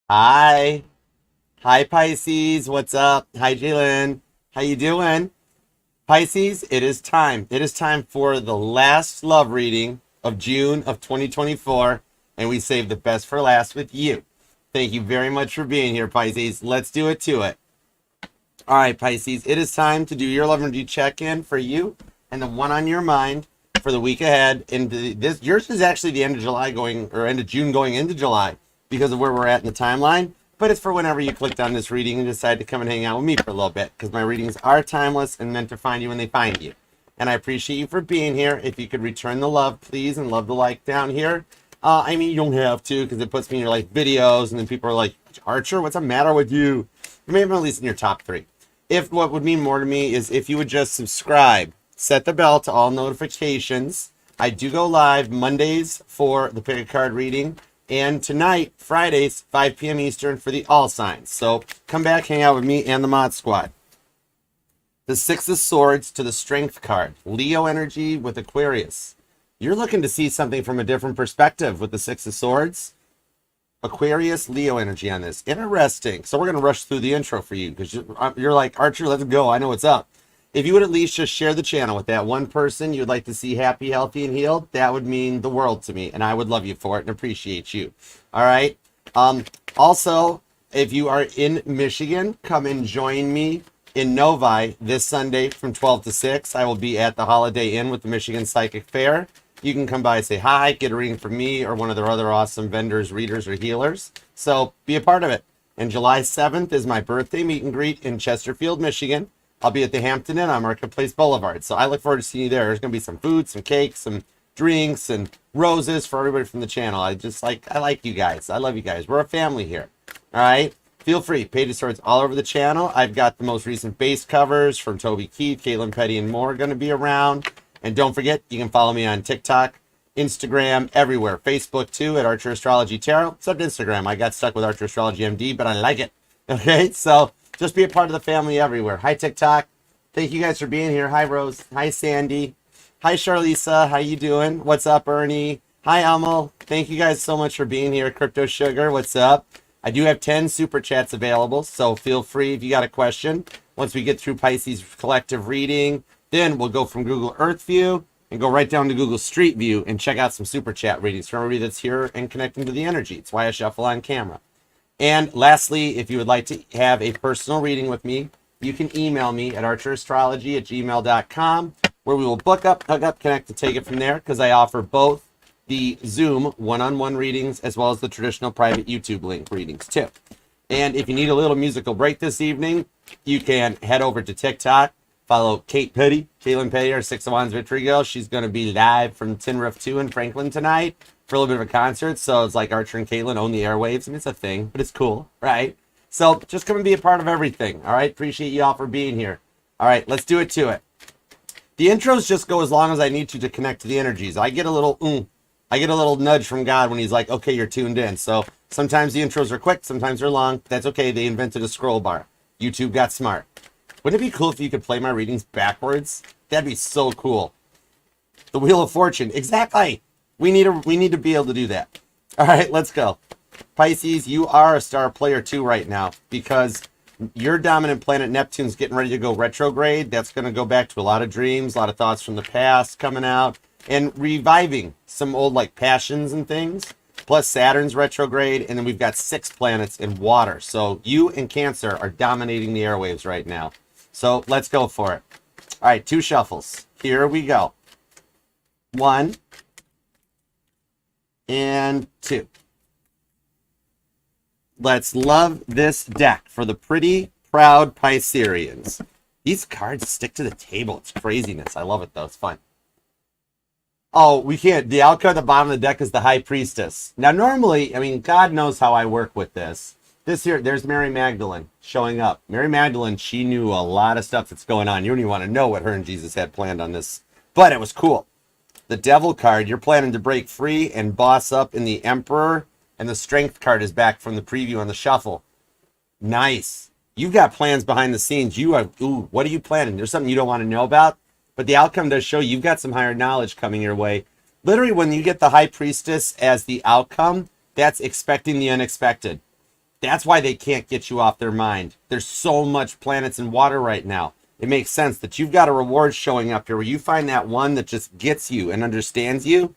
Hi. Hi, Pisces. What's up? Hi, Jalen. How you doing? Pisces, it is time. It is time for the last love reading of June of 2024, and we saved the best for last with you. Thank you very much for being here, Pisces. Let's do it to it. All right, Pisces, it is time to do your love energy check-in for you and the one on your mind for the week ahead. And this yours is actually the end of July going or end of June going into July because of where we're at in the timeline. But it's for whenever you clicked on this reading and decide to come and hang out with me for a little bit because my readings are timeless and meant to find you when they find you. And I appreciate you for being here. If you could return the love, please, and love the like down here. I mean, you don't have to because it puts me in your like videos, and then people are like, Archer, what's the matter with you? Maybe at least in your top 3. If what would mean more to me is if you would just subscribe, set the bell to all notifications. I do go live Mondays for the pick a card reading, and tonight, Fridays, 5 p.m. Eastern for the all signs. So come back, hang out with me and the Mod Squad. The Six of Swords to the Strength card. Leo energy with Aquarius. You're looking to see something from a different perspective with the Six of Swords. Aquarius, Leo energy on this. Interesting. So we're going to rush through the intro for you because you're like, Archer, let's go. I know what's up. If you would at least just share the channel with that one person you'd like to see happy, healthy, and healed, that would mean the world to me, and I would love you for it and appreciate you. All right? Also, if you are in Michigan, come and join me in Novi this Sunday from 12 to 6. I will be at the Holiday Inn with the Michigan Psychic Fair. You can come by and say hi, get a reading from me or one of their other awesome vendors, readers, or healers. So be a part of it. And July 7th is my birthday meet and greet in Chesterfield, Michigan. I'll be at the Hampton Inn on Marketplace Boulevard. So I look forward to seeing you there. There's going to be some food, some cakes, some drinks, and roses for everybody from the channel. I like you guys. I love you guys. We're a family here. All right? Feel free. Pages swords all over the channel. I've got the most recent base covers from Toby Keith, Caitlin Petty, and more going to be around. And don't forget, you can follow me on TikTok, Instagram, everywhere. Facebook, too, at Archer Astrology Tarot. Except Instagram. I got stuck with Archer Astrology MD, but I like it. Okay? So just be a part of the family everywhere. Hi, TikTok. Thank you guys for being here. Hi, Rose. Hi, Sandy. Hi, Charlisa. How you doing? What's up, Ernie? Hi, Amal. Thank you guys so much for being here. Crypto Sugar, what's up? I do have 10 super chats available, so feel free if you got a question. Once we get through Pisces collective reading, then we'll go from Google Earth View and go right down to Google Street View and check out some super chat readings from everybody that's here and connecting to the energy. It's why I shuffle on camera. And lastly, if you would like to have a personal reading with me, you can email me at archerastrology@gmail.com, where we will book up, hug up, connect, and take it from there, because I offer both the Zoom one-on-one readings as well as the traditional private YouTube link readings too. And if you need a little musical break this evening, you can head over to TikTok, follow Kate Petty, Caitlin Petty, our Six of Wands Victory Girl. She's going to be live from Tin Roof 2 in Franklin tonight for a little bit of a concert. So it's like Archer and Caitlin own the airwaves. I mean, it's a thing, but it's cool, right? So just come and be a part of everything, all right? Appreciate you all for being here. All right, let's do it to it. The intros just go as long as I need to connect to the energies. I get a little nudge from God when he's like, okay, you're tuned in. So sometimes the intros are quick, sometimes they're long. That's okay. They invented a scroll bar. YouTube got smart. Wouldn't it be cool if you could play my readings backwards? That'd be so cool. The Wheel of Fortune. Exactly. We need to be able to do that. All right, let's go. Pisces, you are a star player too right now because your dominant planet Neptune's getting ready to go retrograde. That's going to go back to a lot of dreams, a lot of thoughts from the past coming out and reviving some old like passions and things. Plus Saturn's retrograde, and then we've got 6 planets in water. So you and Cancer are dominating the airwaves right now. So let's go for it. All right, 2 shuffles. Here we go. 1 and 2. Let's love this deck for the pretty, proud Pisceans. These cards stick to the table. It's craziness. I love it, though. It's fun. Oh, we can't. The outcome at the bottom of the deck is the High Priestess. Now, normally, I mean, God knows how I work with this. This here, there's Mary Magdalene showing up. Mary Magdalene, she knew a lot of stuff that's going on. You don't even want to know what her and Jesus had planned on this. But it was cool. The Devil card, you're planning to break free and boss up in the Emperor. And the Strength card is back from the preview on the shuffle. Nice. You've got plans behind the scenes. You are, ooh, what are you planning? There's something you don't want to know about? But the outcome does show you've got some higher knowledge coming your way. Literally, when you get the High Priestess as the outcome, that's expecting the unexpected. That's why they can't get you off their mind. There's so much planets in water right now. It makes sense that you've got a reward showing up here where you find that one that just gets you and understands you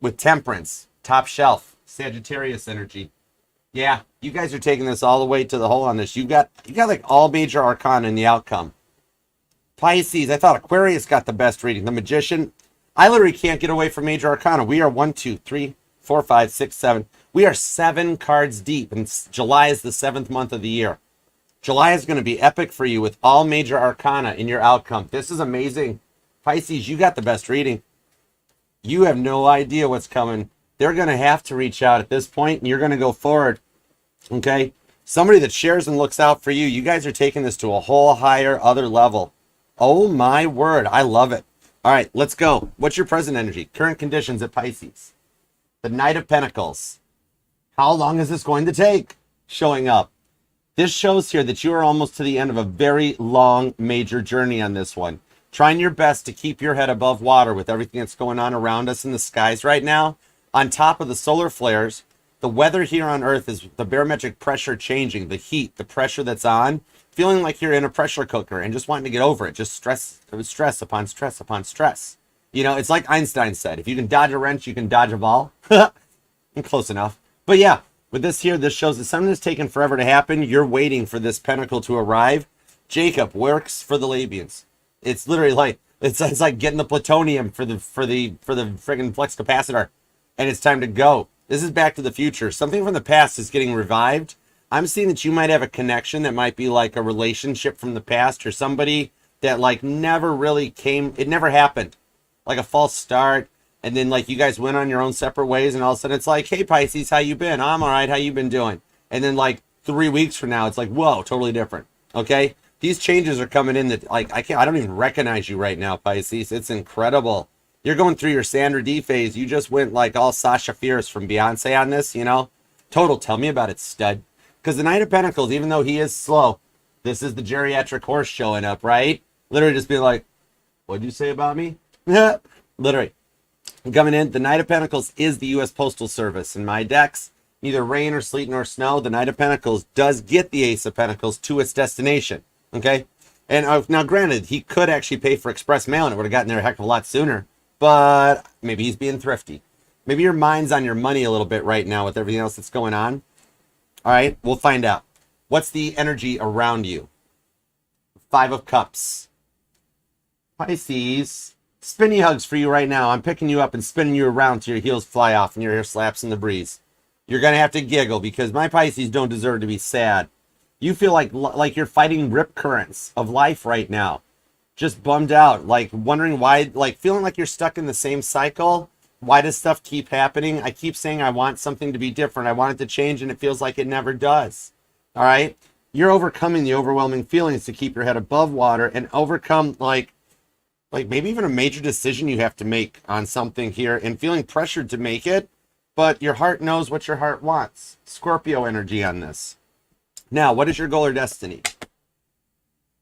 with temperance, top shelf, Sagittarius energy. Yeah, you guys are taking this all the way to the hole on this. You got like all major arcana in the outcome. Pisces, I thought Aquarius got the best reading. The Magician, I literally can't get away from major arcana. We are 1, 2, 3, 4, 5, 6, 7. We are 7 cards deep, and July is the 7th month of the year. July is going to be epic for you with all major arcana in your outcome. This is amazing. Pisces, you got the best reading. You have no idea what's coming. They're going to have to reach out at this point, and you're going to go forward. Okay? Somebody that shares and looks out for you. You guys are taking this to a whole higher, other level. Oh my word. I love it. All right, let's go. What's your present energy? Current conditions at Pisces. The Knight of Pentacles. How long is this going to take? Showing up. This shows here that you are almost to the end of a very long, major journey on this one. Trying your best to keep your head above water with everything that's going on around us in the skies right now. On top of the solar flares, the weather here on Earth is the barometric pressure changing, the heat, the pressure that's on, feeling like you're in a pressure cooker and just wanting to get over it. Just stress upon stress upon stress. You know, it's like Einstein said, if you can dodge a wrench, you can dodge a ball. Close enough. But yeah, with this here, this shows that something that's taken forever to happen. You're waiting for this pentacle to arrive. Jacob works for the Labians. It's literally like, it's like getting the plutonium for the friggin' flux capacitor. And it's time to go. This is Back to the Future. Something from the past is getting revived. I'm seeing that you might have a connection that might be like a relationship from the past or somebody that like never really came, it never happened. Like a false start. And then like you guys went on your own separate ways and all of a sudden it's like, hey Pisces, how you been? I'm all right. How you been doing? And then like 3 weeks from now, it's like, whoa, totally different. Okay. These changes are coming in that like, I don't even recognize you right now, Pisces. It's incredible. You're going through your Sandra D phase. You just went like all Sasha Fierce from Beyonce on this, you know? Total, tell me about it, stud. Because the Knight of Pentacles, even though he is slow, this is the geriatric horse showing up, right? Literally just being like, what'd you say about me? Literally. Coming in, the Knight of Pentacles is the U.S. Postal Service. In my decks, neither rain or sleet nor snow, the Knight of Pentacles does get the Ace of Pentacles to its destination, okay? And now granted, he could actually pay for express mail and it would have gotten there a heck of a lot sooner. But maybe he's being thrifty. Maybe your mind's on your money a little bit right now with everything else that's going on. All right, we'll find out. What's the energy around you? 5 of Cups. Pisces. Spinny hugs for you right now. I'm picking you up and spinning you around till your heels fly off and your hair slaps in the breeze. You're going to have to giggle because my Pisces don't deserve to be sad. You feel like you're fighting rip currents of life right now. Just bummed out, like wondering why, like feeling like you're stuck in the same cycle. Why does stuff keep happening? I keep saying I want something to be different. I want it to change and it feels like it never does. All right. You're overcoming the overwhelming feelings to keep your head above water and overcome like maybe even a major decision you have to make on something here and feeling pressured to make it, but your heart knows what your heart wants. Scorpio energy on this. Now, what is your goal or destiny?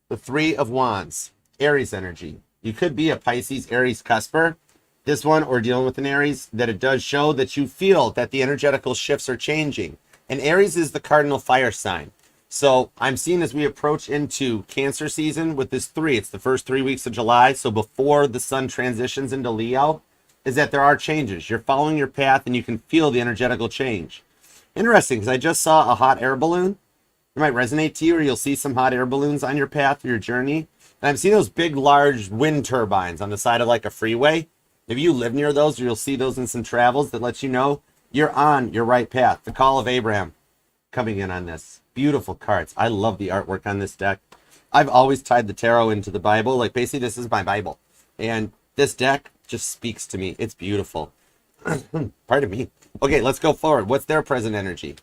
The 3 of Wands. Aries energy. You could be a Pisces Aries cusper, this one, or dealing with an Aries, that it does show that you feel that the energetical shifts are changing. And Aries is the cardinal fire sign. So I'm seeing as we approach into Cancer season with this 3, it's the first 3 weeks of July. So before the sun transitions into Leo, is that there are changes. You're following your path and you can feel the energetical change. Interesting, because I just saw a hot air balloon. It might resonate to you, or you'll see some hot air balloons on your path or your journey. And I'm seeing those big, large wind turbines on the side of like a freeway. If you live near those, you'll see those in some travels that lets you know you're on your right path. The Call of Abraham coming in on this. Beautiful cards. I love the artwork on this deck. I've always tied the tarot into the Bible. Like basically this is my Bible. And this deck just speaks to me. It's beautiful. Pardon me. Okay, let's go forward. What's their present energy?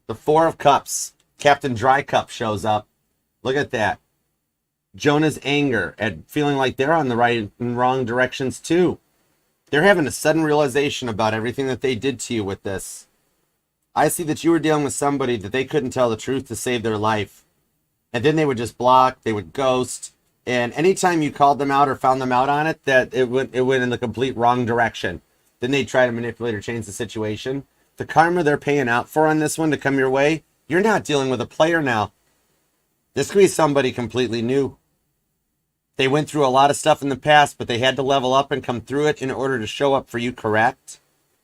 The 4 of Cups. Captain Dry Cup shows up. Look at that. Jonah's anger at feeling like they're on the right and wrong directions too. They're having a sudden realization about everything that they did to you with this. I see that you were dealing with somebody that they couldn't tell the truth to save their life. And then they would just block, they would ghost. And anytime you called them out or found them out on it, that it went in the complete wrong direction. Then they try to manipulate or change the situation. The karma they're paying out for on this one to come your way, you're not dealing with a player now. This could be somebody completely new. They went through a lot of stuff in the past, but they had to level up and come through it in order to show up for you correct.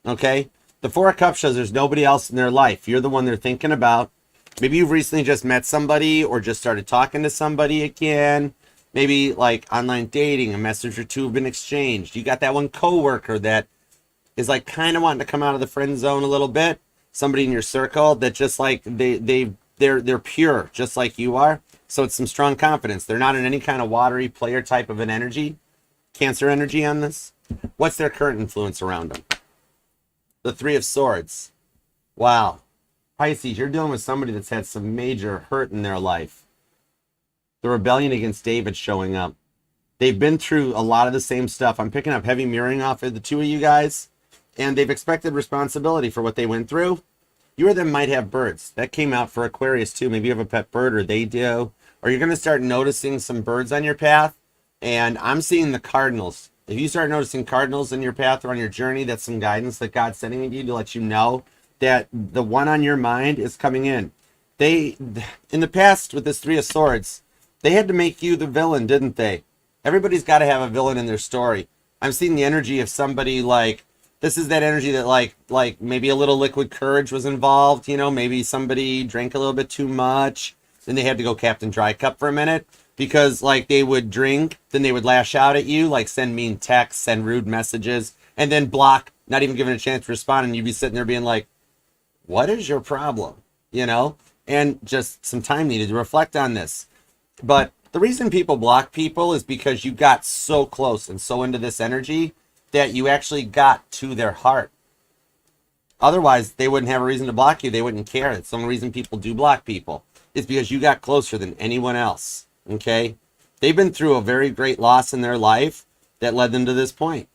Okay? The Four of Cups shows there's nobody else in their life. You're the one they're thinking about. Maybe you've recently just met somebody or just started talking to somebody again. Maybe like online dating, a message or two have been exchanged. You got that one coworker that is like kind of wanting to come out of the friend zone a little bit. Somebody in your circle that just like they're pure, just like you are. So it's some strong confidence. They're not in any kind of watery player type of an energy, Cancer energy on this. What's their current influence around them? The Three of Swords. Wow. Pisces, you're dealing with somebody that's had some major hurt in their life. The rebellion against David showing up. They've been through a lot of the same stuff. I'm picking up heavy mirroring off of the two of you guys. And they've expected responsibility for what they went through. You or them might have birds. That came out for Aquarius too. Maybe you have a pet bird or they do. Or you're going to start noticing some birds on your path. And I'm seeing the cardinals. If you start noticing cardinals in your path or on your journey, that's some guidance that God's sending at you to let you know that the one on your mind is coming in. They, in the past with this Three of Swords, they had to make you the villain, didn't they? Everybody's got to have a villain in their story. I'm seeing the energy of somebody like, this is that energy that like maybe a little liquid courage was involved. You know, maybe somebody drank a little bit too much. Then they had to go Captain Dry Cup for a minute. Because like they would drink, then they would lash out at you, like send mean texts, send rude messages, and then block, not even given a chance to respond. And you'd be sitting there being like, what is your problem? You know, and just some time needed to reflect on this. But the reason people block people is because you got so close and so into this energy that you actually got to their heart. Otherwise, they wouldn't have a reason to block you. They wouldn't care. It's the only reason people do block people. It's because you got closer than anyone else. Okay? They've been through a very great loss in their life that led them to this point.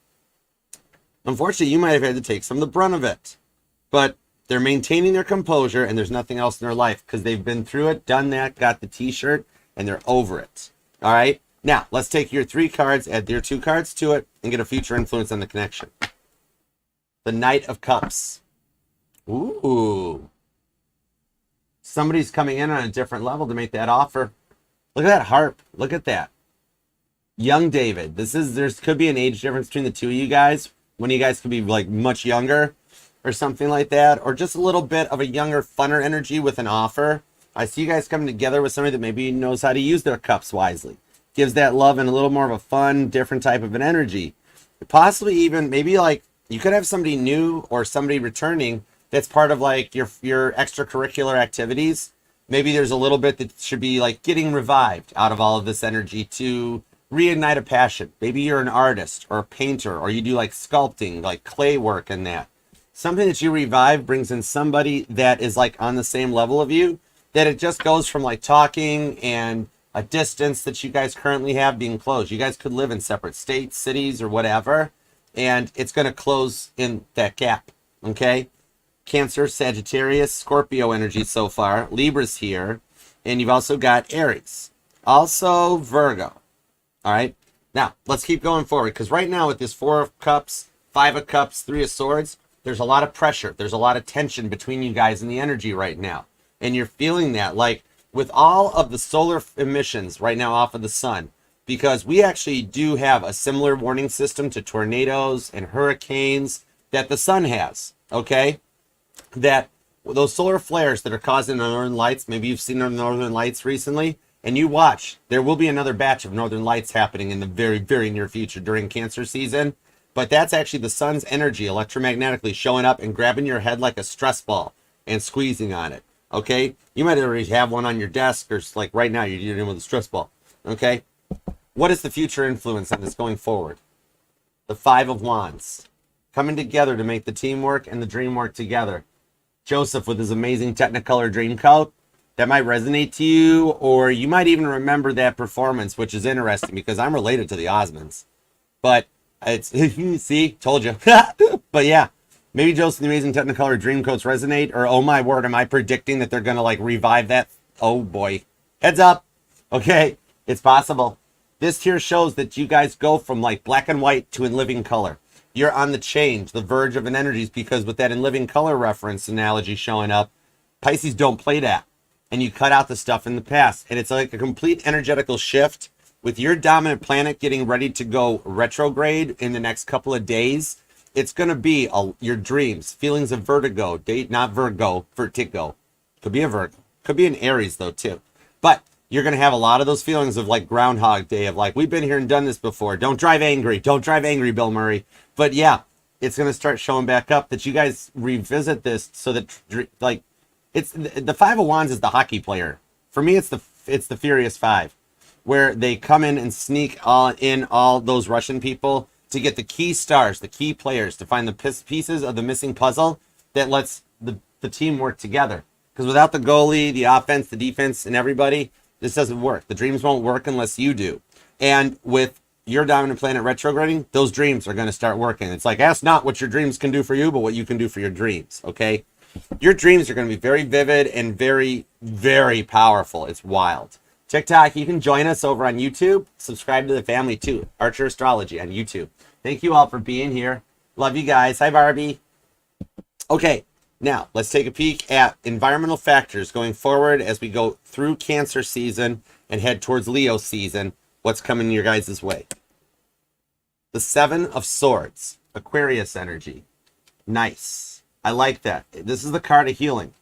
Unfortunately, you might have had to take some of the brunt of it. But they're maintaining their composure and there's nothing else in their life because they've been through it, done that, got the t-shirt, and they're over it. All right? Now, let's take your 3 cards, add your 2 cards to it, and get a future influence on the connection. The Knight of Cups. Ooh. Somebody's coming in on a different level to make that offer. Look at that harp. Look at that. Young David. There could be an age difference between the two of you guys. One of you guys could be like much younger or something like that. Or just a little bit of a younger, funner energy with an offer. I see you guys coming together with somebody that maybe knows how to use their cups wisely. Gives that love and a little more of a fun, different type of an energy. Possibly even, maybe like, you could have somebody new or somebody returning that's part of like your extracurricular activities. Maybe there's a little bit that should be like getting revived out of all of this energy to reignite a passion. Maybe you're an artist or a painter or you do like sculpting, like clay work and that. Something that you revive brings in somebody that is like on the same level of you, that it just goes from like talking and a distance that you guys currently have being closed. You guys could live in separate states, cities, or whatever, and it's going to close in that gap, okay? Cancer, Sagittarius, Scorpio energy so far. Libra's here. And you've also got Aries. Also Virgo. All right. Now, let's keep going forward. Because right now with this 4 of Cups, 5 of Cups, 3 of Swords, there's a lot of pressure. There's a lot of tension between you guys in the energy right now. And you're feeling that. Like with all of the solar emissions right now off of the sun. Because we actually do have a similar warning system to tornadoes and hurricanes that the sun has. Okay? That those solar flares that are causing the northern lights, maybe you've seen the northern lights recently, and you watch, there will be another batch of northern lights happening in the very, very near future during Cancer season. But that's actually the sun's energy electromagnetically showing up and grabbing your head like a stress ball and squeezing on it. Okay? You might already have one on your desk, or like right now you're dealing with a stress ball. Okay? What is the future influence on this going forward? The 5 of Wands. Coming together to make the teamwork and the dream work together. Joseph with his amazing Technicolor dream coat. That might resonate to you, or you might even remember that performance, which is interesting because I'm related to the Osmonds. But it's, see, told you. But yeah, maybe Joseph the amazing Technicolor dream coats resonate, or oh my word, am I predicting that they're going to like revive that? Oh boy. Heads up. Okay, it's possible. This here shows that you guys go from like black and white to in living color. You're on the change, the verge of an energies, because with that in living color reference analogy showing up, Pisces don't play that. And you cut out the stuff in the past. And it's like a complete energetical shift with your dominant planet getting ready to go retrograde in the next couple of days. It's going to be your dreams, feelings of vertigo, not Virgo, vertigo. Could be a Virgo. Could be an Aries, though, too. But you're going to have a lot of those feelings of like Groundhog Day, of like, we've been here and done this before. Don't drive angry. Don't drive angry, Bill Murray. But yeah, it's going to start showing back up that you guys revisit this so that, like, it's the Five of Wands is the hockey player. For me, it's the Furious Five, where they come in and sneak all those Russian people to get the key stars, the key players, to find the pieces of the missing puzzle that lets the team work together. Because without the goalie, the offense, the defense, and everybody, this doesn't work. The dreams won't work unless you do. And with your dominant planet retrograding, those dreams are going to start working. It's like, ask not what your dreams can do for you, but what you can do for your dreams, okay? Your dreams are going to be very vivid and very, very powerful. It's wild. TikTok, you can join us over on YouTube. Subscribe to the family too. Archer Astrology on YouTube. Thank you all for being here. Love you guys. Hi, Barbie. Okay, now let's take a peek at environmental factors going forward as we go through Cancer season and head towards Leo season. What's coming your guys' way? The Seven of Swords, Aquarius energy. Nice. I like that. This is the card of healing.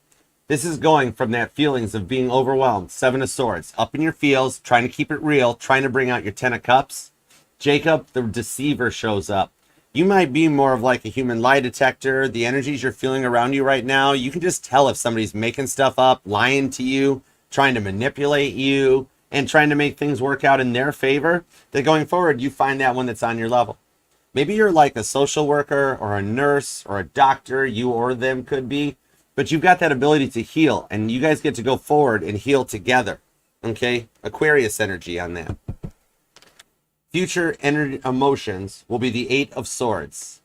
This is going from that feelings of being overwhelmed, Seven of Swords, up in your feels, trying to keep it real, trying to bring out your Ten of Cups. Jacob, the deceiver, shows up. You might be more of like a human lie detector. The energies you're feeling around you right now, you can just tell if somebody's making stuff up, lying to you, trying to manipulate you, and trying to make things work out in their favor. That going forward, you find that one that's on your level. Maybe you're like a social worker or a nurse or a doctor, you or them could be, but you've got that ability to heal, and you guys get to go forward and heal together. Okay? Aquarius energy on that. Future emotions will be the Eight of Swords.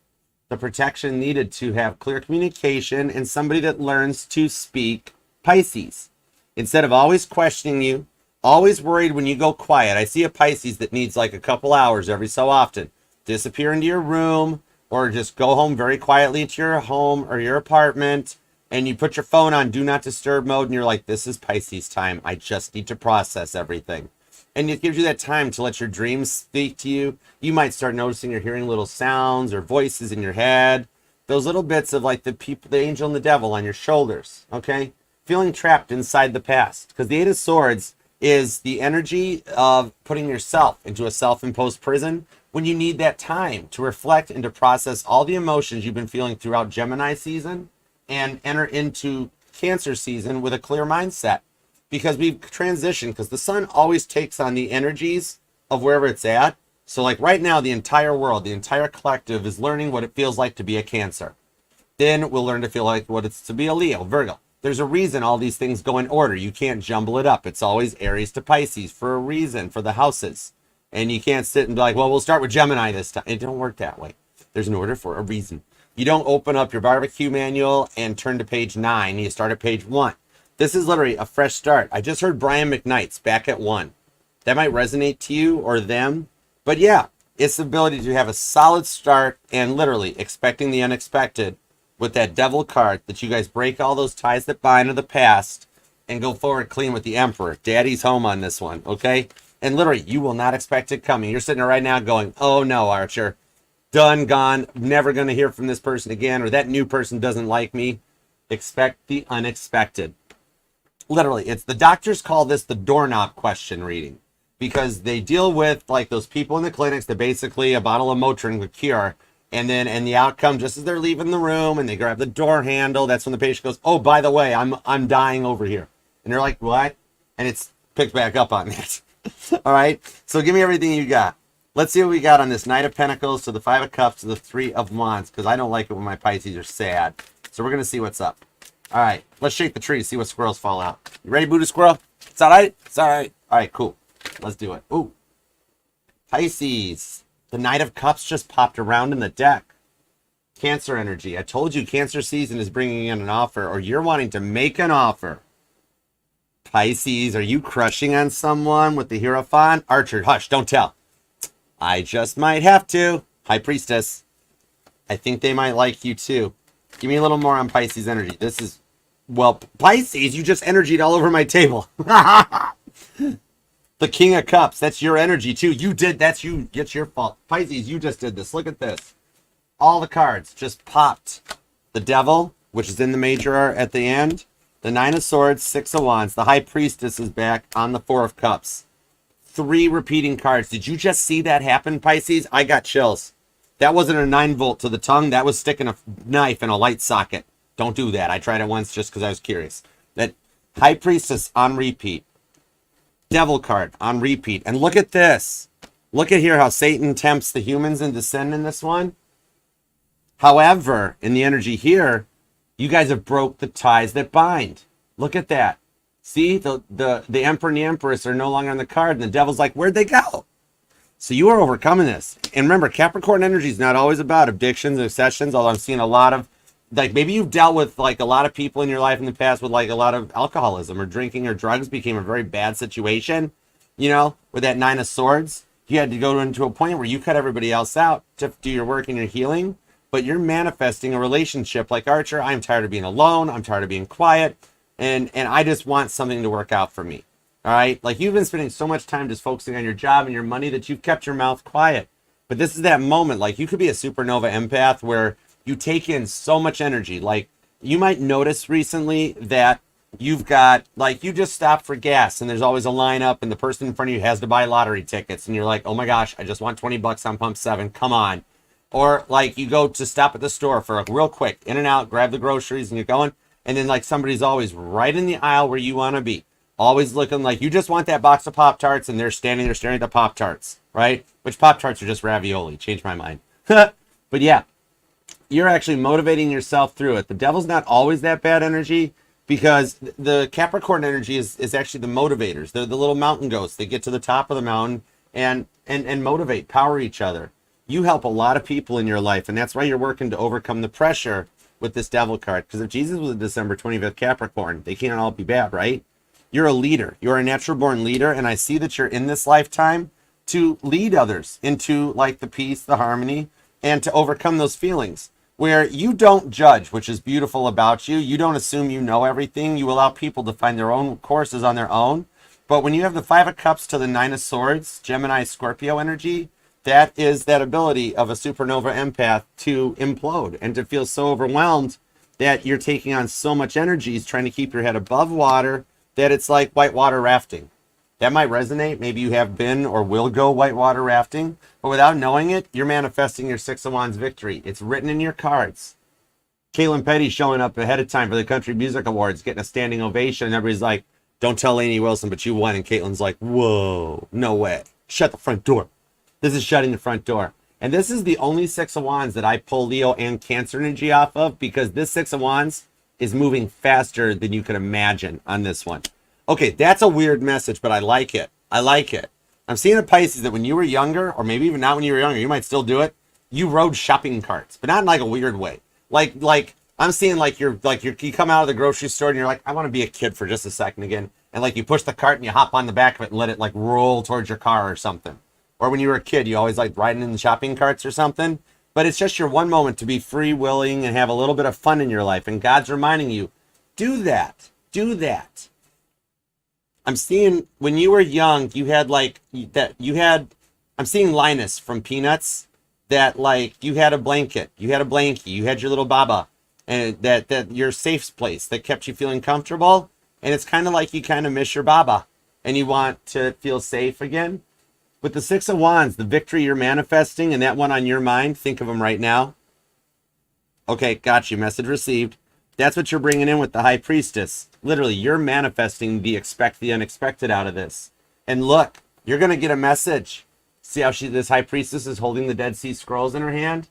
The protection needed to have clear communication and somebody that learns to speak Pisces. Instead of always questioning you, always worried when you go quiet. I see a Pisces that needs like a couple hours every so often. Disappear into your room or just go home very quietly to your home or your apartment, and you put your phone on do not disturb mode, and you're like, this is Pisces time. I just need to process everything. And it gives you that time to let your dreams speak to you. You might start noticing you're hearing little sounds or voices in your head. Those little bits of like the angel and the devil on your shoulders, okay? Feeling trapped inside the past. Because the Eight of Swords is the energy of putting yourself into a self-imposed prison when you need that time to reflect and to process all the emotions you've been feeling throughout Gemini season and enter into Cancer season with a clear mindset. Because we've transitioned, because the sun always takes on the energies of wherever it's at. So like right now, the entire world, the entire collective is learning what it feels like to be a Cancer. Then we'll learn to feel like what it's to be a Leo, Virgo. There's a reason all these things go in order. You can't jumble it up. It's always Aries to Pisces for a reason, for the houses. And you can't sit and be like, well, we'll start with Gemini this time. It don't work that way. There's an order for a reason. You don't open up your barbecue manual and turn to page 9. You start at page 1. This is literally a fresh start. I just heard Brian McKnight's back at 1. That might resonate to you or them. But yeah, it's the ability to have a solid start and literally expecting the unexpected with that devil card, that you guys break all those ties that bind to the past and go forward clean with the Emperor. Daddy's home on this one, okay? And literally, you will not expect it coming. You're sitting there right now going, oh no, Archer. Done, gone, never going to hear from this person again, or that new person doesn't like me. Expect the unexpected. Literally, it's the doctors call this the doorknob question reading, because they deal with like those people in the clinics that basically a bottle of Motrin would cure, and the outcome, just as they're leaving the room and they grab the door handle, that's when the patient goes, oh, by the way, I'm dying over here. And they're like, what? And it's picked back up on that. All right, so give me everything you got. Let's see what we got on this Knight of Pentacles to the Five of Cups to the Three of Wands, because I don't like it when my Pisces are sad. So we're going to see what's up. All right, let's shake the tree, see what squirrels fall out. You ready, Buddha Squirrel? It's all right? It's all right. All right, cool. Let's do it. Ooh. Pisces. The Knight of Cups just popped around in the deck. Cancer energy. I told you Cancer season is bringing in an offer, or you're wanting to make an offer. Pisces, are you crushing on someone with the Hierophant? Archer, hush, don't tell. I just might have to. High Priestess. I think they might like you too. Give me a little more on Pisces energy. This is, well, Pisces, you just energied all over my table. The King of Cups, that's your energy too. You did, that's you, it's your fault. Pisces, you just did this. Look at this. All the cards just popped. The Devil, which is in the major at the end. The Nine of Swords, Six of Wands. The High Priestess is back on the Four of Cups. 3 repeating cards. Did you just see that happen, Pisces? I got chills. That wasn't a 9-volt to the tongue. That was sticking a knife in a light socket. Don't do that. I tried it once just because I was curious. That High Priestess on repeat. Devil card on repeat. And look at this. Look at here how Satan tempts the humans into sin in this one. However, in the energy here, you guys have broke the ties that bind. Look at that. See, the Emperor and the Empress are no longer on the card, and the Devil's like, where'd they go? So you are overcoming this. And remember, Capricorn energy is not always about addictions and obsessions, although I'm seeing a lot of, like, maybe you've dealt with, like, a lot of people in your life in the past with, like, a lot of alcoholism or drinking or drugs became a very bad situation, you know, with that Nine of Swords. You had to go into a point where you cut everybody else out to do your work and your healing, but you're manifesting a relationship like Archer. I'm tired of being alone. I'm tired of being quiet. And I just want something to work out for me. All right. Like, you've been spending so much time just focusing on your job and your money that you've kept your mouth quiet. But this is that moment. Like, you could be a supernova empath where you take in so much energy. Like, you might notice recently that you've got, like, you just stopped for gas and there's always a line up and the person in front of you has to buy lottery tickets. And you're like, oh my gosh, I just want 20 bucks on pump 7. Come on. Or like you go to stop at the store for a real quick in and out, grab the groceries and you're going. And then like somebody's always right in the aisle where you want to be. Always looking like you just want that box of Pop-Tarts and they're standing there staring at the Pop-Tarts, right? Which Pop-Tarts are just ravioli. Changed my mind. But yeah, you're actually motivating yourself through it. The Devil's not always that bad energy because the Capricorn energy is actually the motivators. They're the little mountain ghosts. They get to the top of the mountain and motivate, power each other. You help a lot of people in your life, and that's why you're working to overcome the pressure with this Devil card. Because if Jesus was a December 25th Capricorn, they can't all be bad, right? You're a leader. You're a natural born leader, and I see that you're in this lifetime to lead others into like the peace, the harmony, and to overcome those feelings where you don't judge, which is beautiful about you. You don't assume you know everything. You allow people to find their own courses on their own. But when you have the Five of Cups to the Nine of Swords, Gemini, Scorpio energy, that is that ability of a supernova empath to implode and to feel so overwhelmed that you're taking on so much energy, trying to keep your head above water, that it's like whitewater rafting. That might resonate. Maybe you have been or will go whitewater rafting, but without knowing it, you're manifesting your Six of Wands victory. It's written in your cards. Caitlin Petty showing up ahead of time for the Country Music Awards, getting a standing ovation, and everybody's like, don't tell Lainey Wilson, but you won. And Caitlin's like, whoa, no way. Shut the front door. This is shutting the front door. And this is the only Six of Wands that I pull Leo and Cancer energy off of because this Six of Wands is moving faster than you could imagine on this one. Okay, that's a weird message, but I like it. I like it. I'm seeing a Pisces that when you were younger, or maybe even not when you were younger, you might still do it. You rode shopping carts, but not in like a weird way. Like I'm seeing you come out of the grocery store and you're like, I want to be a kid for just a second again. And like you push the cart and you hop on the back of it and let it like roll towards your car or something. Or when you were a kid, you always liked riding in the shopping carts or something. But it's just your one moment to be free, willing, and have a little bit of fun in your life. And God's reminding you, do that. Do that. I'm seeing when you were young, you had I'm seeing Linus from Peanuts, that like you had a blanket, you had a blankie, you had your little baba, and that your safe place that kept you feeling comfortable. And it's kind of like you kind of miss your baba and you want to feel safe again. With the Six of Wands, the victory you're manifesting and that one on your mind, think of them right now. Okay, got you. Message received. That's what you're bringing in with the High Priestess. Literally, you're manifesting the expect the unexpected out of this. And look, you're going to get a message. See how this High Priestess is holding the Dead Sea Scrolls in her hand?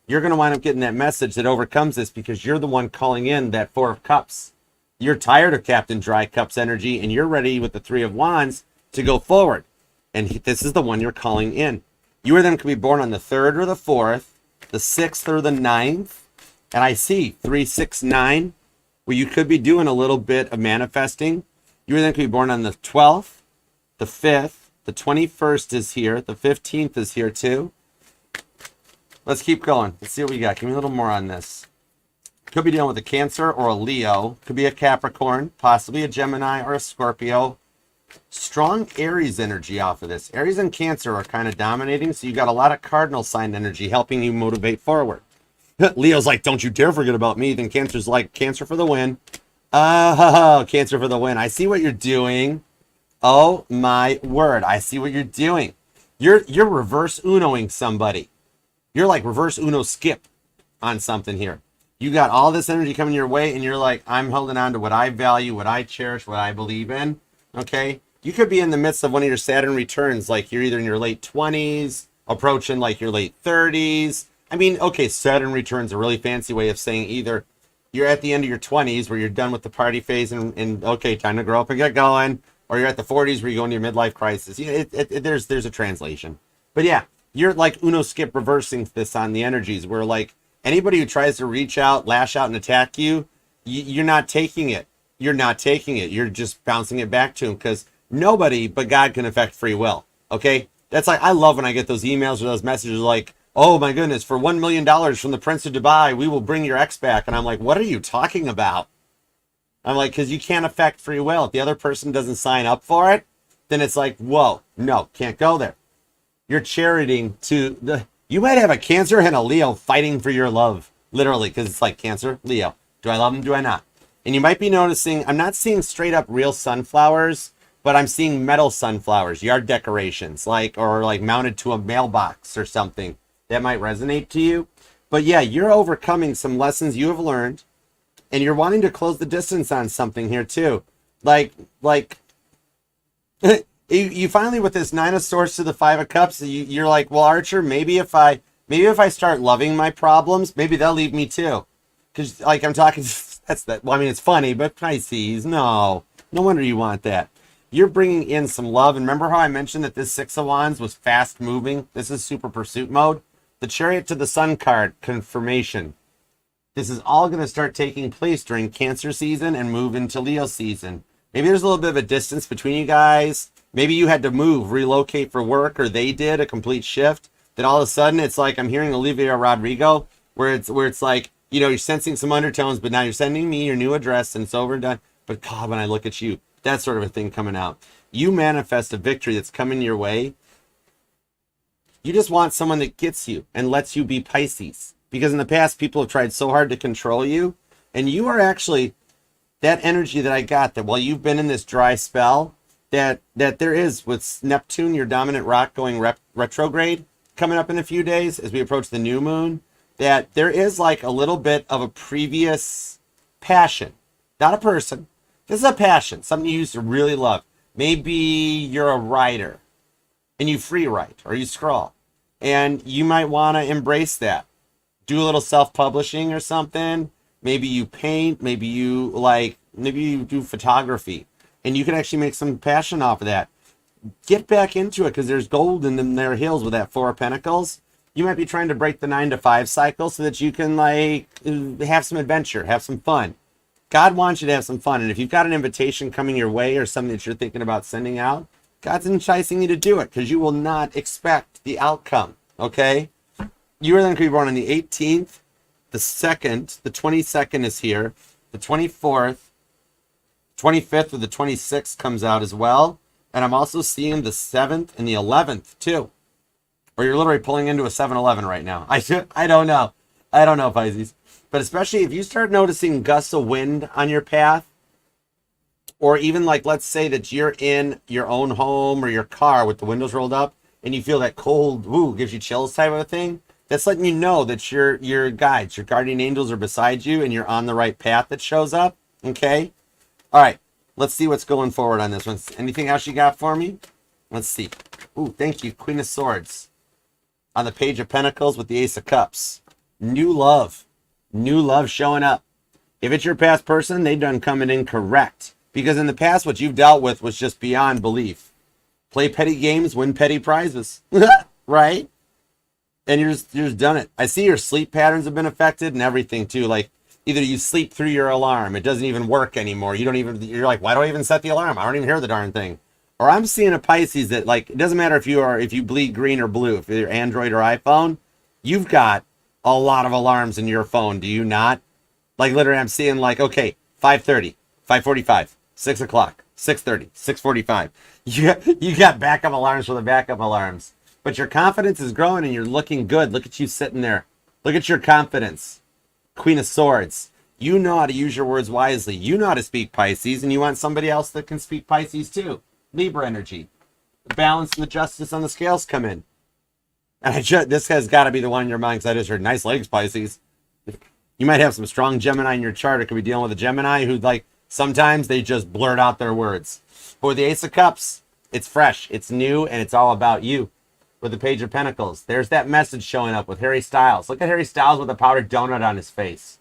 You're going to wind up getting that message that overcomes this because you're the one calling in that Four of Cups. You're tired of Captain Dry Cups energy and you're ready with the Three of Wands to go forward. And this is the one you're calling in. You or them could be born on the 3rd or the 4th, the 6th or the 9th. And I see 3, 6, 9, where you could be doing a little bit of manifesting. You or them could be born on the 12th, the 5th, the 21st is here, the 15th is here too. Let's keep going. Let's see what we got. Give me a little more on this. Could be dealing with a Cancer or a Leo. Could be a Capricorn, possibly a Gemini or a Scorpio. Strong Aries energy off of this. Aries and Cancer are kind of dominating, so you got a lot of cardinal sign energy helping you motivate forward. Leo's like, don't you dare forget about me. Then Cancer's like, Cancer for the win. Oh, Cancer for the win. I see what you're doing. Oh my word. I see what you're doing. You're reverse Unoing somebody. You're like reverse Uno skip on something here. You got all this energy coming your way, and you're like, I'm holding on to what I value, what I cherish, what I believe in. Okay? You could be in the midst of one of your Saturn returns, like you're either in your late 20s, approaching like your late 30s. I mean, okay, Saturn returns a really fancy way of saying either you're at the end of your 20s where you're done with the party phase and okay, time to grow up and get going, or you're at the 40s where you go into your midlife crisis. There's a translation. But yeah, you're like Uno skip reversing this on the energies where like anybody who tries to reach out, lash out, and attack you, you're not taking it. You're not taking it. You're just bouncing it back to them because nobody but God can affect free will. Okay? That's like, I love when I get those emails or those messages like, oh my goodness, for $1 million from the Prince of Dubai, we will bring your ex back. And I'm like, what are you talking about? I'm like, because you can't affect free will. If the other person doesn't sign up for it, then it's like, whoa, no, can't go there. You're charioting to the, you might have a Cancer and a Leo fighting for your love, literally, because it's like Cancer, Leo. Do I love them? Do I not? And you might be noticing, I'm not seeing straight up real sunflowers, but I'm seeing metal sunflowers, yard decorations, like, or like mounted to a mailbox or something that might resonate to you. But yeah, you're overcoming some lessons you have learned, and you're wanting to close the distance on something here too. Like, you finally, with this Nine of Swords to the Five of Cups, you're like, well, Archer, maybe if I start loving my problems, maybe they'll leave me too. Because, like, I'm talking, that's that. Well, I mean, it's funny, but Pisces, no wonder you want that. You're bringing in some love. And remember how I mentioned that this Six of Wands was fast moving? This is super pursuit mode. The Chariot to the Sun card, confirmation. This is all going to start taking place during Cancer season and move into Leo season. Maybe there's a little bit of a distance between you guys. Maybe you had to move, relocate for work, or they did a complete shift. Then all of a sudden, it's like I'm hearing Olivia Rodrigo, where it's like, you know, you're sensing some undertones, but now you're sending me your new address and it's over and done. But God, when I look at you, that sort of a thing coming out. You manifest a victory that's coming your way. You just want someone that gets you and lets you be Pisces. Because in the past, people have tried so hard to control you. And you are actually that energy that I got, that while you've been in this dry spell, that there is with Neptune, your dominant rock, going retrograde coming up in a few days as we approach the new moon, that there is like a little bit of a previous passion. Not a person. This is a passion, something you used to really love. Maybe you're a writer and you free write or you scrawl, and you might want to embrace that. Do a little self-publishing or something. Maybe you paint, maybe you do photography, and you can actually make some passion off of that. Get back into it, because there's gold in their hills with that Four of Pentacles. You might be trying to break the 9 to 5 cycle so that you can like have some adventure, have some fun. God wants you to have some fun. And if you've got an invitation coming your way or something that you're thinking about sending out, God's enticing you to do it, because you will not expect the outcome. Okay? You are then going to be born on the 18th, the 2nd, the 22nd is here, the 24th, 25th or the 26th comes out as well. And I'm also seeing the 7th and the 11th too. Or you're literally pulling into a 7-Eleven right now. I don't know. I don't know, Pisces. But especially if you start noticing gusts of wind on your path, or even like, let's say that you're in your own home or your car with the windows rolled up and you feel that cold, gives you chills type of a thing, that's letting you know that your guides, your guardian angels are beside you and you're on the right path that shows up. Okay? All right. Let's see what's going forward on this one. Anything else you got for me? Let's see. Ooh, thank you. Queen of Swords. On the Page of Pentacles with the Ace of Cups. New love. New love showing up. If it's your past person, they done coming in correct. Because in the past, what you've dealt with was just beyond belief. Play petty games, win petty prizes. Right? And you're just done it. I see your sleep patterns have been affected and everything too. Like, either you sleep through your alarm, it doesn't even work anymore. You're like, why do I even set the alarm? I don't even hear the darn thing. Or I'm seeing a Pisces that, like, it doesn't matter if you bleed green or blue, if you're Android or iPhone, You've got a lot of alarms in your phone, do you not? Like literally I'm seeing like, okay, 5:30, 5:45, 6 o'clock, 6:30, 6:45. You got backup alarms for the backup alarms. But your confidence is growing and you're looking good. Look at you sitting there. Look at your confidence. Queen of Swords. You know how to use your words wisely. You know how to speak Pisces, and you want somebody else that can speak Pisces too. Libra energy. The balance and the justice on the scales come in. And this has got to be the one in your mind, because I just heard nice legs, Pisces. You might have some strong Gemini in your chart. It could be dealing with a Gemini who, like, sometimes they just blurt out their words. But with the Ace of Cups, it's fresh, it's new, and it's all about you. With the Page of Pentacles, there's that message showing up with Harry Styles. Look at Harry Styles with a powdered donut on his face.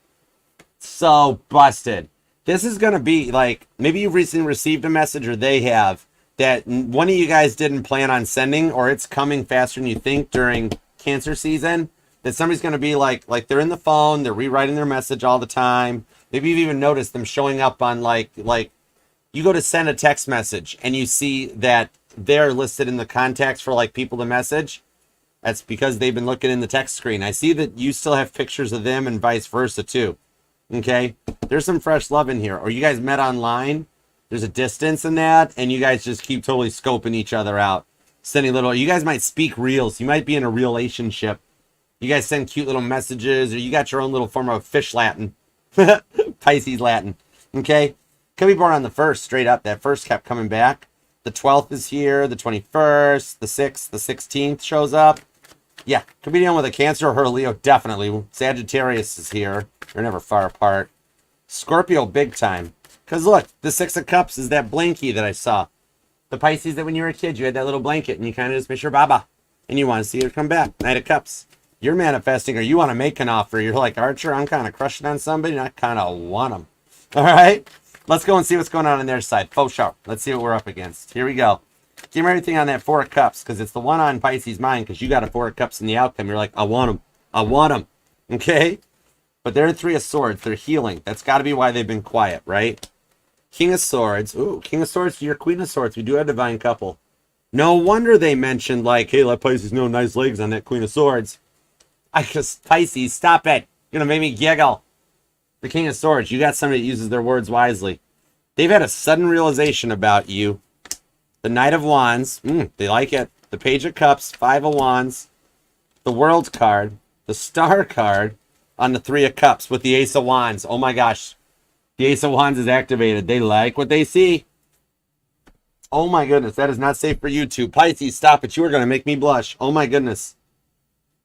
So busted. This is going to be like, maybe you've recently received a message, or they have, that one of you guys didn't plan on sending, or it's coming faster than you think during Cancer season. That somebody's going to be like they're in the phone, they're rewriting their message all the time. Maybe you've even noticed them showing up on like you go to send a text message and you see that they're listed in the contacts for like people to message. That's because they've been looking in the text screen. I see that you still have pictures of them and vice versa too. Okay, there's some fresh love in here. Or you guys met online. There's a distance in that, and you guys just keep totally scoping each other out, sending little. You guys might speak reels. You might be in a relationship. You guys send cute little messages, or you got your own little form of fish Latin, Pisces Latin. Okay, could be born on the 1st, straight up. That 1st kept coming back. The 12th is here. The 21st, the 6th, the 16th shows up. Yeah, could be dealing with a Cancer or a Leo, definitely. Sagittarius is here. They're never far apart. Scorpio, big time. Because look, the 6 of Cups is that blankie that I saw. The Pisces that when you were a kid, you had that little blanket and you kind of just miss your baba. And you want to see her come back. Knight of Cups. You're manifesting, or you want to make an offer. You're like, Archer, I'm kind of crushing on somebody and I kind of want them. All right? Let's go and see what's going on their side. Faux show. Let's see what we're up against. Here we go. Give me everything on that 4 of Cups, because it's the one on Pisces' mind, because you got a 4 of Cups in the outcome. You're like, I want them. I want them. Okay? But they're 3 of Swords. They're healing. That's got to be why they've been quiet, right? King of Swords. Ooh, King of Swords to your Queen of Swords. We do have a divine couple. No wonder they mentioned, like, hey, let Pisces know nice legs on that Queen of Swords. Pisces, stop it. You're going to make me giggle. The King of Swords. You got somebody that uses their words wisely. They've had a sudden realization about you. The Knight of Wands. They like it. The Page of Cups. 5 of Wands. The World card. The Star card. On the 3 of Cups with the Ace of Wands. Oh my gosh. The Ace of Wands is activated. They like what they see. Oh my goodness. That is not safe for YouTube. Pisces, stop it. You are going to make me blush. Oh my goodness.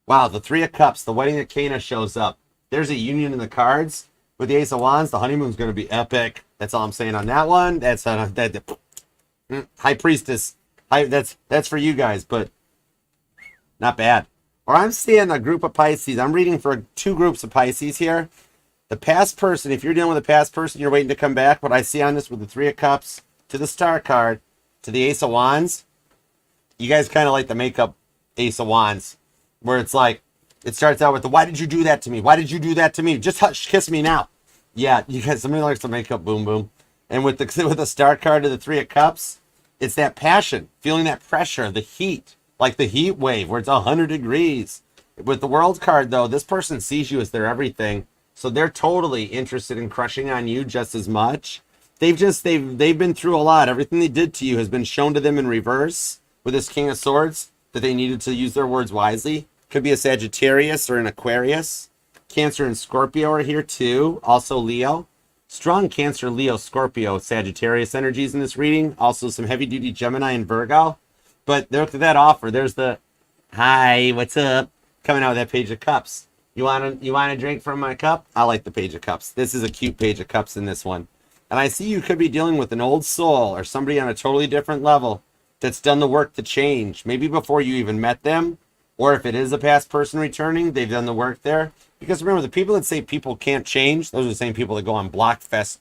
Wow. The 3 of Cups. The Wedding of Cana shows up. There's a union in the cards. With the Ace of Wands, the honeymoon's going to be epic. That's all I'm saying on that one. That's High Priestess. That's for you guys, but not bad. Or I'm seeing a group of Pisces. I'm reading for 2 groups of Pisces here. The past person, if you're dealing with a past person, you're waiting to come back. But I see on this with the 3 of Cups to the Star card to the Ace of Wands. You guys kind of like the makeup Ace of Wands, where it's like, it starts out with the, why did you do that to me? Why did you do that to me? Just hush, kiss me now. Yeah, you guys, somebody likes to make up boom boom. And with the Star card to the 3 of Cups, it's that passion, feeling that pressure, the heat, like the heat wave where it's 100 degrees. With the World card, though, this person sees you as their everything. So they're totally interested in crushing on you just as much. They've been through a lot. Everything they did to you has been shown to them in reverse with this King of Swords, that they needed to use their words wisely. Could be a Sagittarius or an Aquarius. Cancer and Scorpio are here too. Also Leo. Strong Cancer, Leo, Scorpio, Sagittarius energies in this reading. Also some heavy duty Gemini and Virgo. But look at that offer. There's the, hi, what's up? Coming out with that Page of Cups. You want a drink from my cup? I like the Page of Cups. This is a cute Page of Cups in this one. And I see you could be dealing with an old soul or somebody on a totally different level that's done the work to change. Maybe before you even met them. Or if it is a past person returning, they've done the work there. Because remember, the people that say people can't change, those are the same people that go on Blockfest,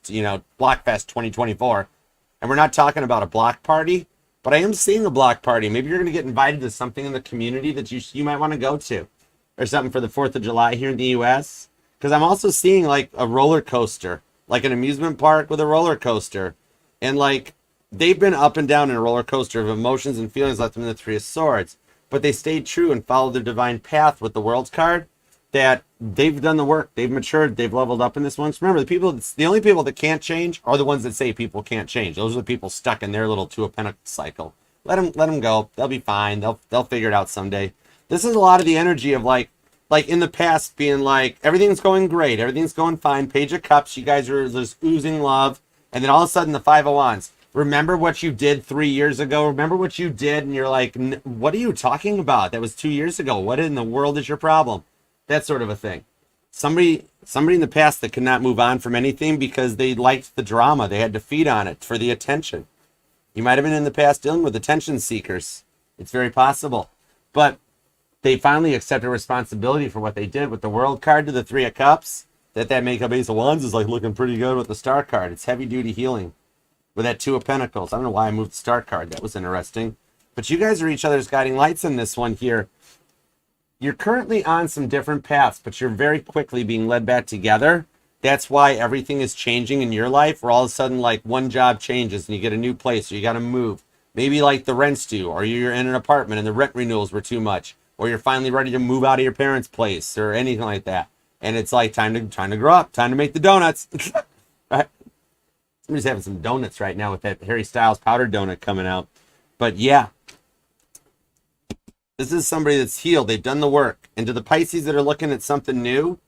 Blockfest 2024. And we're not talking about a block party, but I am seeing a block party. Maybe you're going to get invited to something in the community that you might want to go to. Or something for the 4th of July here in the U.S. Because I'm also seeing like a roller coaster, like an amusement park with a roller coaster. And like, they've been up and down in a roller coaster of emotions and feelings like them in the 3 of Swords. but they stayed true and followed their divine path with the World's card, that they've done the work, they've matured, they've leveled up in this one. So remember, the only people that can't change are the ones that say people can't change. Those are the people stuck in their little Two of Pentacles cycle. Let them go. They'll be fine. They'll figure it out someday. This is a lot of the energy of like in the past being like, everything's going great, everything's going fine. Page of Cups, you guys are just oozing love, and then all of a sudden the Five of Wands. Remember what you did 3 years ago? Remember what you did, and you're like, what are you talking about? That was 2 years ago. What in the world is your problem? That sort of a thing. Somebody in the past that could not move on from anything because they liked the drama. They had to feed on it for the attention. You might have been in the past dealing with attention seekers. It's very possible. But they finally accepted responsibility for what they did with the World card to the Three of Cups. That makeup Ace of Wands is like looking pretty good with the Star card. It's heavy duty healing. With that Two of Pentacles. I don't know why I moved the Star card. That was interesting. But you guys are each other's guiding lights in this one here. You're currently on some different paths, but you're very quickly being led back together. That's why everything is changing in your life, where all of a sudden like one job changes and you get a new place, or you got to move. Maybe like the rent's due, or you're in an apartment and the rent renewals were too much, or you're finally ready to move out of your parents' place or anything like that. And it's like time to grow up, time to make the donuts. Right? Somebody's having some donuts right now with that Harry Styles powder donut coming out. But yeah. This is somebody that's healed. They've done the work. And to the Pisces that are looking at something new,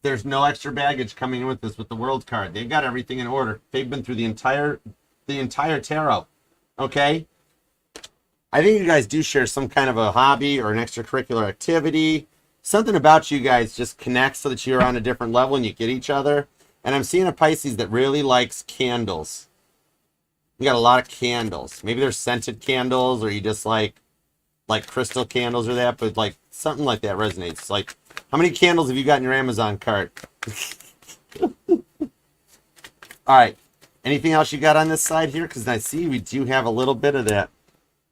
there's no extra baggage coming in with this, with the World card. They've got everything in order. They've been through the entire tarot. Okay? I think you guys do share some kind of a hobby or an extracurricular activity. Something about you guys just connects so that you're on a different level and you get each other. And I'm seeing a Pisces that really likes candles. You got a lot of candles. Maybe they're scented candles, or you just like crystal candles or that, but like something like that resonates. Like, how many candles have you got in your Amazon cart? All right. Anything else you got on this side here? Because I see we do have a little bit of that.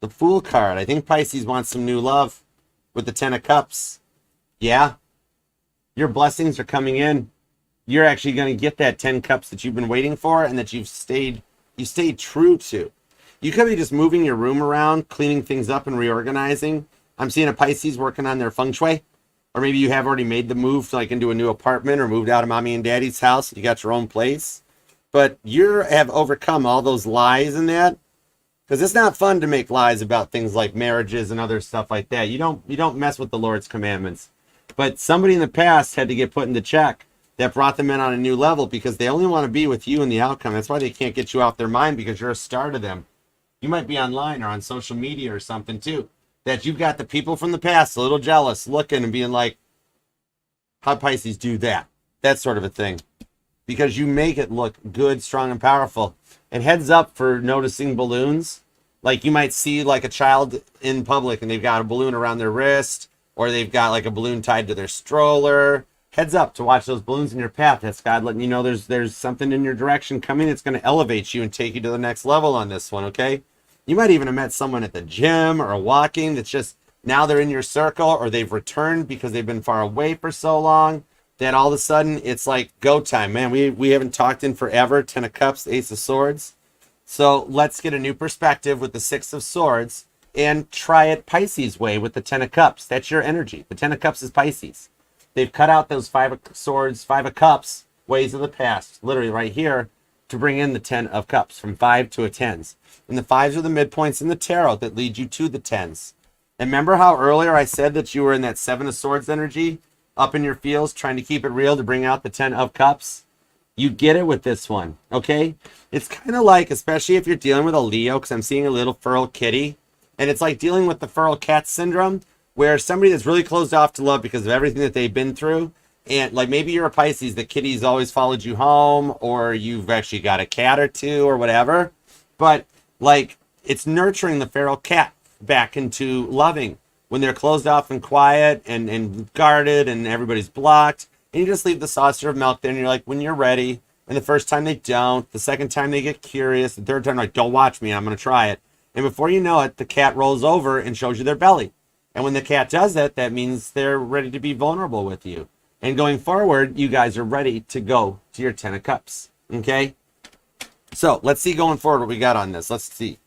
The Fool card. I think Pisces wants some new love with the Ten of Cups. Yeah. Your blessings are coming in. You're actually going to get that 10 cups that you've been waiting for and that you stayed true to. You could be just moving your room around, cleaning things up and reorganizing. I'm seeing a Pisces working on their feng shui. Or maybe you have already made the move like into a new apartment, or moved out of mommy and daddy's house. You got your own place. But you have overcome all those lies and that. Because it's not fun to make lies about things like marriages and other stuff like that. You don't mess with the Lord's commandments. But somebody in the past had to get put in the check that brought them in on a new level, because they only want to be with you in the outcome. That's why they can't get you off their mind, because you're a star to them. You might be online or on social media or something too, that you've got the people from the past a little jealous, looking and being like, how Pisces do that? That sort of a thing. Because you make it look good, strong, and powerful. And heads up for noticing balloons. Like, you might see like a child in public and they've got a balloon around their wrist, or they've got like a balloon tied to their stroller. Heads up to watch those balloons in your path. That's God letting you know there's something in your direction coming that's going to elevate you and take you to the next level on this one, okay? You might even have met someone at the gym or walking that's just, now they're in your circle, or they've returned because they've been far away for so long that all of a sudden it's like go time. Man, we haven't talked in forever. 10 of Cups, Ace of Swords. So let's get a new perspective with the Six of Swords and try it Pisces way with the 10 of Cups. That's your energy. The 10 of Cups is Pisces. They've cut out those 5 of Swords, 5 of Cups ways of the past, literally right here, to bring in the 10 of Cups from 5 to a 10s. And the 5s are the midpoints in the tarot that lead you to the 10s. And remember how earlier I said that you were in that 7 of Swords energy, up in your feels, trying to keep it real to bring out the 10 of Cups? You get it with this one, okay? It's kind of like, especially if you're dealing with a Leo, because I'm seeing a little feral kitty, and it's like dealing with the feral cat syndrome, where somebody that's really closed off to love because of everything that they've been through, and like maybe you're a Pisces, the kitty's always followed you home, or you've actually got a cat or two or whatever, but like it's nurturing the feral cat back into loving when they're closed off and quiet and guarded and everybody's blocked, and you just leave the saucer of milk there, and you're like, when you're ready. And the first time they don't, the second time they get curious, the third time like, don't watch me, I'm going to try it. And before you know it, the cat rolls over and shows you their belly. And when the cat does that, that means they're ready to be vulnerable with you. And going forward, you guys are ready to go to your 10 of Cups. Okay? So, let's see going forward what we got on this. Let's see.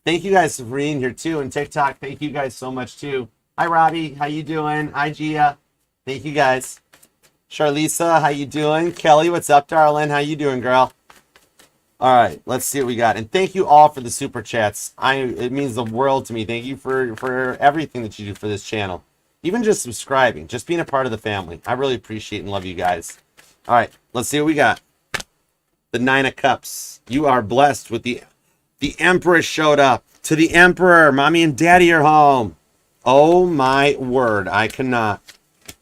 Thank you guys for being here too. And TikTok, thank you guys so much too. Hi, Robbie. How you doing? Hi, Gia. Thank you guys. Charlisa, how you doing? Kelly, what's up, darling? How you doing, girl? All right, let's see what we got. And thank you all for the super chats. It means the world to me. Thank you for everything that you do for this channel. Even just subscribing, just being a part of the family. I really appreciate and love you guys. All right, let's see what we got. The Nine of Cups. You are blessed with the Empress showed up. To the Emperor, mommy and daddy are home. Oh my word, I cannot.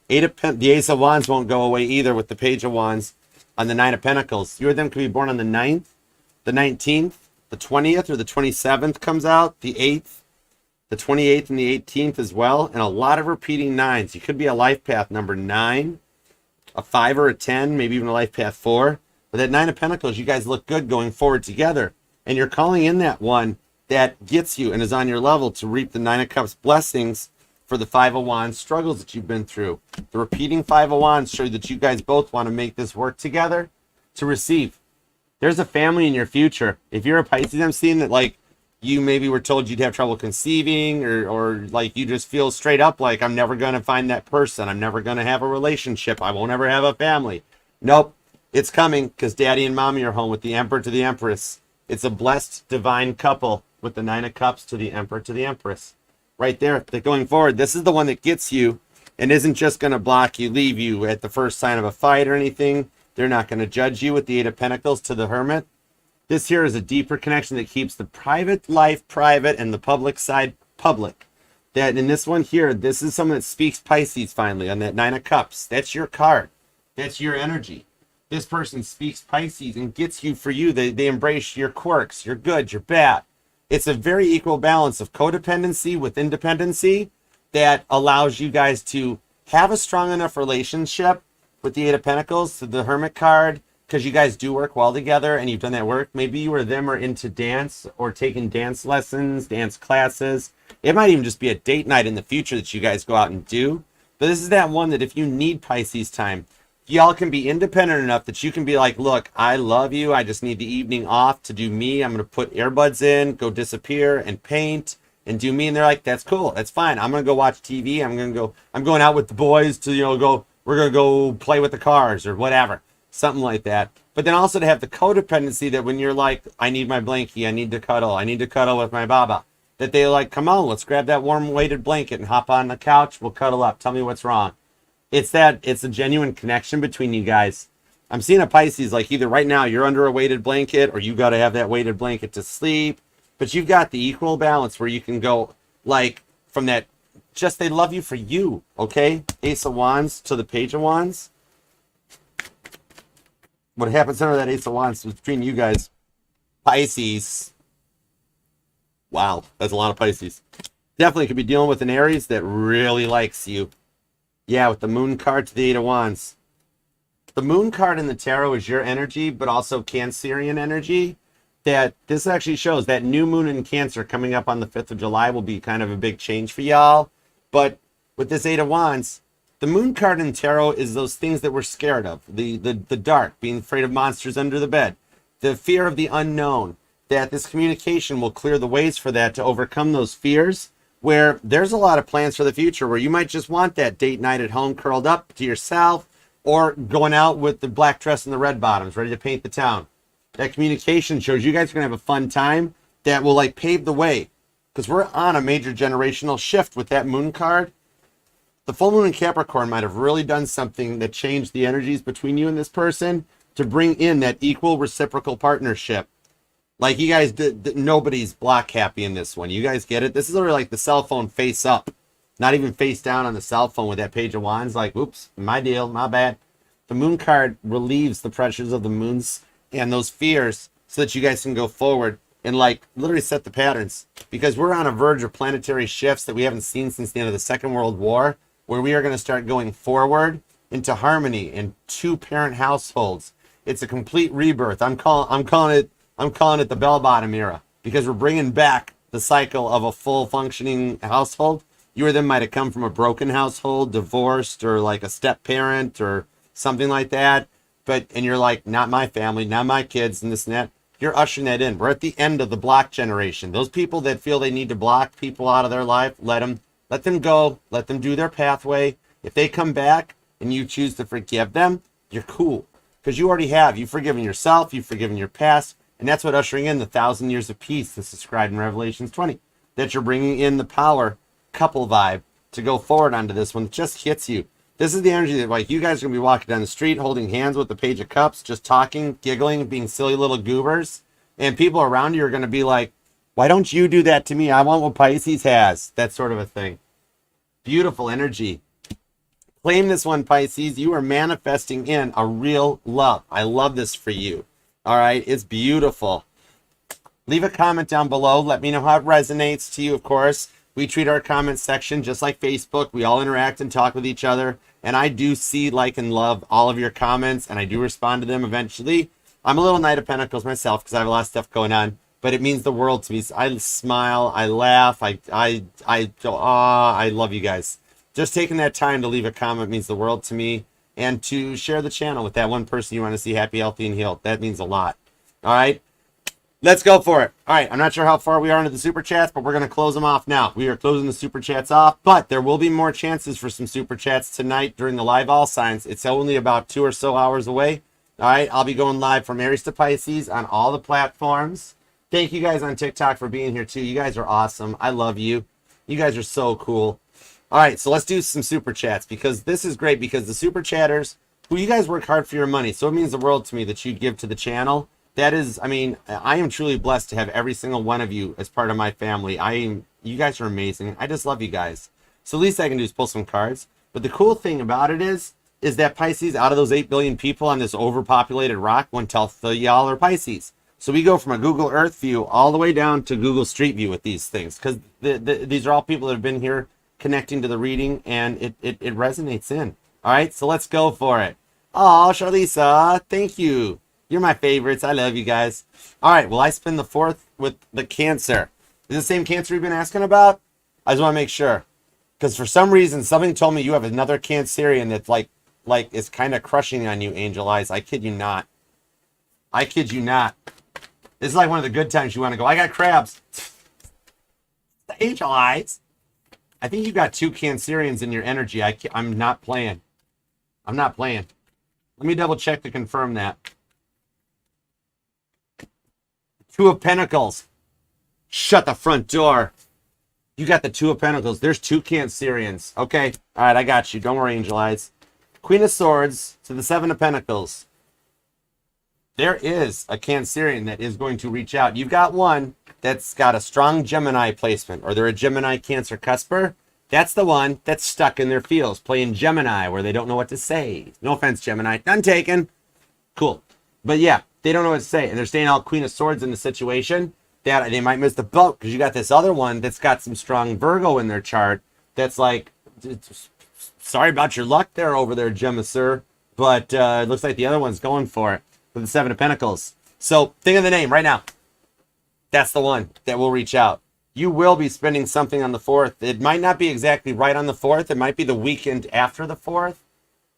The Ace of Wands won't go away either with the Page of Wands on the Nine of Pentacles. You or them could be born on the 9th, the 19th, the 20th, or the 27th comes out, the 8th, the 28th, and the 18th as well, and a lot of repeating nines. You could be a life path number 9, a 5 or a 10, maybe even a life path 4. But that Nine of Pentacles, you guys look good going forward together. And you're calling in that one that gets you and is on your level to reap the Nine of Cups blessings for the Five of Wands struggles that you've been through. The repeating Five of Wands show that you guys both want to make this work together to receive. There's a family in your future. If you're a Pisces, I'm seeing that like you maybe were told you'd have trouble conceiving or like you just feel straight up like I'm never going to find that person. I'm never going to have a relationship. I won't ever have a family. Nope. It's coming because daddy and mommy are home with the Emperor to the Empress. It's a blessed divine couple with the Nine of Cups to the Emperor to the Empress. Right there, that going forward, this is the one that gets you and isn't just going to block you, leave you at the first sign of a fight or anything. They're not going to judge you with the Eight of Pentacles to the Hermit. This here is a deeper connection that keeps the private life private and the public side public. That in this one here, this is someone that speaks Pisces finally on that Nine of Cups. That's your card. That's your energy. This person speaks Pisces and gets you for you. They embrace your quirks, your good, your bad. It's a very equal balance of codependency with independency that allows you guys to have a strong enough relationship with the Eight of Pentacles to the Hermit card because you guys do work well together and you've done that work. Maybe you or them are into dance or taking dance lessons, dance classes. It might even just be a date night in the future that you guys go out and do. But this is that one that if you need Pisces time, y'all can be independent enough that you can be like, look, I love you. I just need the evening off to do me. I'm going to put earbuds in, go disappear and paint and do me. And they're like, that's cool. That's fine. I'm going to go watch TV. I'm going out with the boys to, we're going to go play with the cars or whatever, something like that. But then also to have the codependency that when you're like, I need my blankie, I need to cuddle with my baba, that they like, come on, let's grab that warm weighted blanket and hop on the couch. We'll cuddle up. Tell me what's wrong. It's a genuine connection between you guys. I'm seeing a Pisces, like either right now you're under a weighted blanket or you got to have that weighted blanket to sleep. But you've got the equal balance where you can go like from that, just they love you for you, okay? Ace of Wands to the Page of Wands. What happens under that Ace of Wands is between you guys. Pisces. Wow, that's a lot of Pisces. Definitely could be dealing with an Aries that really likes you. Yeah, with the Moon card to the Eight of Wands. The Moon card in the tarot is your energy, but also Cancerian energy. That this actually shows that new moon in Cancer coming up on the 5th of July will be kind of a big change for y'all. But with this Eight of Wands, the Moon card in tarot is those things that we're scared of. The dark, being afraid of monsters under the bed. The fear of the unknown. That this communication will clear the ways for that to overcome those fears. Where there's a lot of plans for the future where you might just want that date night at home curled up to yourself or going out with the black dress and the red bottoms ready to paint the town. That communication shows you guys are going to have a fun time that will like pave the way because we're on a major generational shift with that Moon card. The full moon in Capricorn might have really done something that changed the energies between you and this person to bring in that equal reciprocal partnership. Like you guys did, nobody's block happy in this one. You guys get it? This is already like the cell phone face up, not even face down on the cell phone with that Page of Wands. Like, oops, my deal, my bad. The Moon card relieves the pressures of the moons and those fears so that you guys can go forward and like literally set the patterns because we're on a verge of planetary shifts that we haven't seen since the end of the Second World War, where we are going to start going forward into harmony in two-parent households. It's a complete rebirth. I'm calling it the bell-bottom era because we're bringing back the cycle of a full functioning household. You or them might have come from a broken household, divorced, or like a step parent or something like that. And you're like, not my family, not my kids, and this and that. you're ushering that in. We're at the end of the block generation. Those people that feel they need to block people out of their life, let them go. Let them do their pathway. If they come back and you choose to forgive them, you're cool. Because you already have. You've forgiven yourself. You've forgiven your past. And that's what ushering in the 1,000 years of peace that's described in Revelations 20. That you're bringing in the power couple vibe to go forward onto this one that just hits you. This is the energy that, like, you guys are going to be walking down the street holding hands with the Page of Cups, just talking, giggling, being silly little goobers. And people around you are going to be like, why don't you do that to me? I want what Pisces has. That sort of a thing. Beautiful energy. Claim this one, Pisces. You are manifesting in a real love. I love this for you. All right. It's beautiful. Leave a comment down below. Let me know how it resonates to you, of course. We treat our comment section just like Facebook. We all interact and talk with each other. And I do see, like, and love all of your comments. And I do respond to them eventually. I'm a little Knight of Pentacles myself because I have a lot of stuff going on. But it means the world to me. I smile. I laugh. I love you guys. Just taking that time to leave a comment means the world to me. And to share the channel with that one person you want to see happy, healthy, and healed. That means a lot. All right. Let's go for it. All right, I'm not sure how far we are into the super chats, but we're going to close them off now. We are closing the super chats off, but there will be more chances for some super chats tonight during the live all signs. It's only about 2 or so hours away. All right, I'll be going live from Aries to Pisces on all the platforms. Thank you guys on TikTok for being here too. You guys are awesome. I love you. You guys are so cool. All right, so let's do some super chats because this is great because the super chatters, who you guys work hard for your money, so it means the world to me that you give to the channel. That is, I mean, I am truly blessed to have every single one of you as part of my family. You guys are amazing. I just love you guys. So the least I can do is pull some cards. But the cool thing about it is that Pisces, out of those 8 billion people on this overpopulated rock, 1/10 of y'all are Pisces. So we go from a Google Earth view all the way down to Google Street View with these things. Because these are all people that have been here connecting to the reading, and it resonates in. All right, so let's go for it. Oh, Charlisa, thank you. You're my favorites. I love you guys. All right. Well, I spin the 4th with the Cancer. Is it the same Cancer you've been asking about? I just want to make sure. Because for some reason, something told me you have another Cancerian that's like is kind of crushing on you, Angel Eyes. I kid you not. I kid you not. This is like one of the good times you want to go, I got crabs. The Angel Eyes. I think you got 2 Cancerians in your energy. I'm not playing. I'm not playing. Let me double check to confirm that. 2 of Pentacles. Shut the front door. You got the 2 of Pentacles. There's 2 Cancerians. Okay. All right, I got you. Don't worry, Angel Eyes. Queen of Swords to the 7 of Pentacles. There is a Cancerian that is going to reach out. You've got one that's got a strong Gemini placement, or they're a Gemini Cancer cusper. That's the one that's stuck in their feels, playing Gemini, where they don't know what to say. No offense, Gemini. None taken. Cool. But yeah, they don't know what to say, and they're staying out Queen of Swords in the situation that they might miss the boat because you got this other one that's got some strong Virgo in their chart that's like, sorry about your luck there over there, Gemma, sir, but it looks like the other one's going for it with the 7 of Pentacles. So think of the name right now. That's the one that will reach out. You will be spending something on the 4th. It might not be exactly right on the 4th. It might be the weekend after the 4th.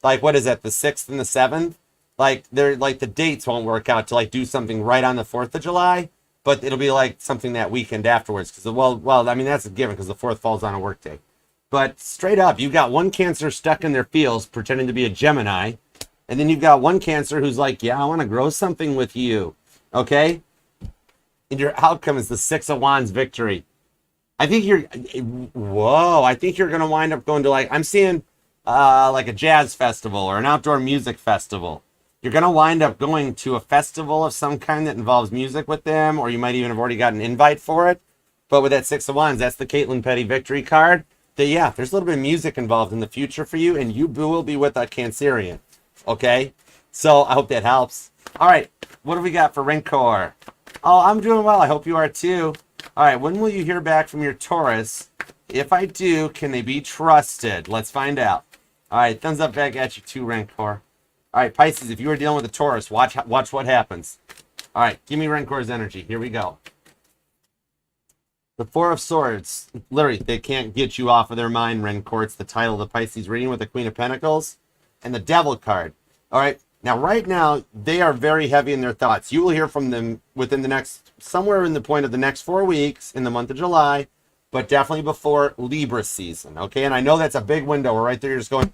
Like, what is that, the 6th and the 7th? Like, they're like the dates won't work out to like do something right on the 4th of July, but it'll be like something that weekend afterwards. Because well, I mean that's a given because the 4th falls on a work day. But straight up, you've got one Cancer stuck in their feels, pretending to be a Gemini, and then you've got one Cancer who's like, yeah, I want to grow something with you, okay? And your outcome is the 6 of Wands victory. I think I think you're gonna wind up going to like, I'm seeing like a jazz festival or an outdoor music festival. You're going to wind up going to a festival of some kind that involves music with them, or you might even have already got an invite for it. But with that 6 of Wands, that's the Caitlin Petty victory card. That, yeah, there's a little bit of music involved in the future for you, and you will be with a Cancerian. Okay? So I hope that helps. All right. What do we got for Rancor? Oh, I'm doing well. I hope you are too. All right. When will you hear back from your Taurus? If I do, can they be trusted? Let's find out. All right. Thumbs up back at you too, Rancor. All right, Pisces, if you were dealing with a Taurus, watch what happens. All right, give me Rancor's energy. Here we go. The 4 of Swords. Literally, they can't get you off of their mind, Rancor. It's the title of the Pisces reading with the Queen of Pentacles and the Devil card. All right, Now, right now, they are very heavy in their thoughts. You will hear from them within the next, somewhere in the point of the next 4 weeks in the month of July, but definitely before Libra season. Okay. And I know that's a big window. We're right there. You're just going,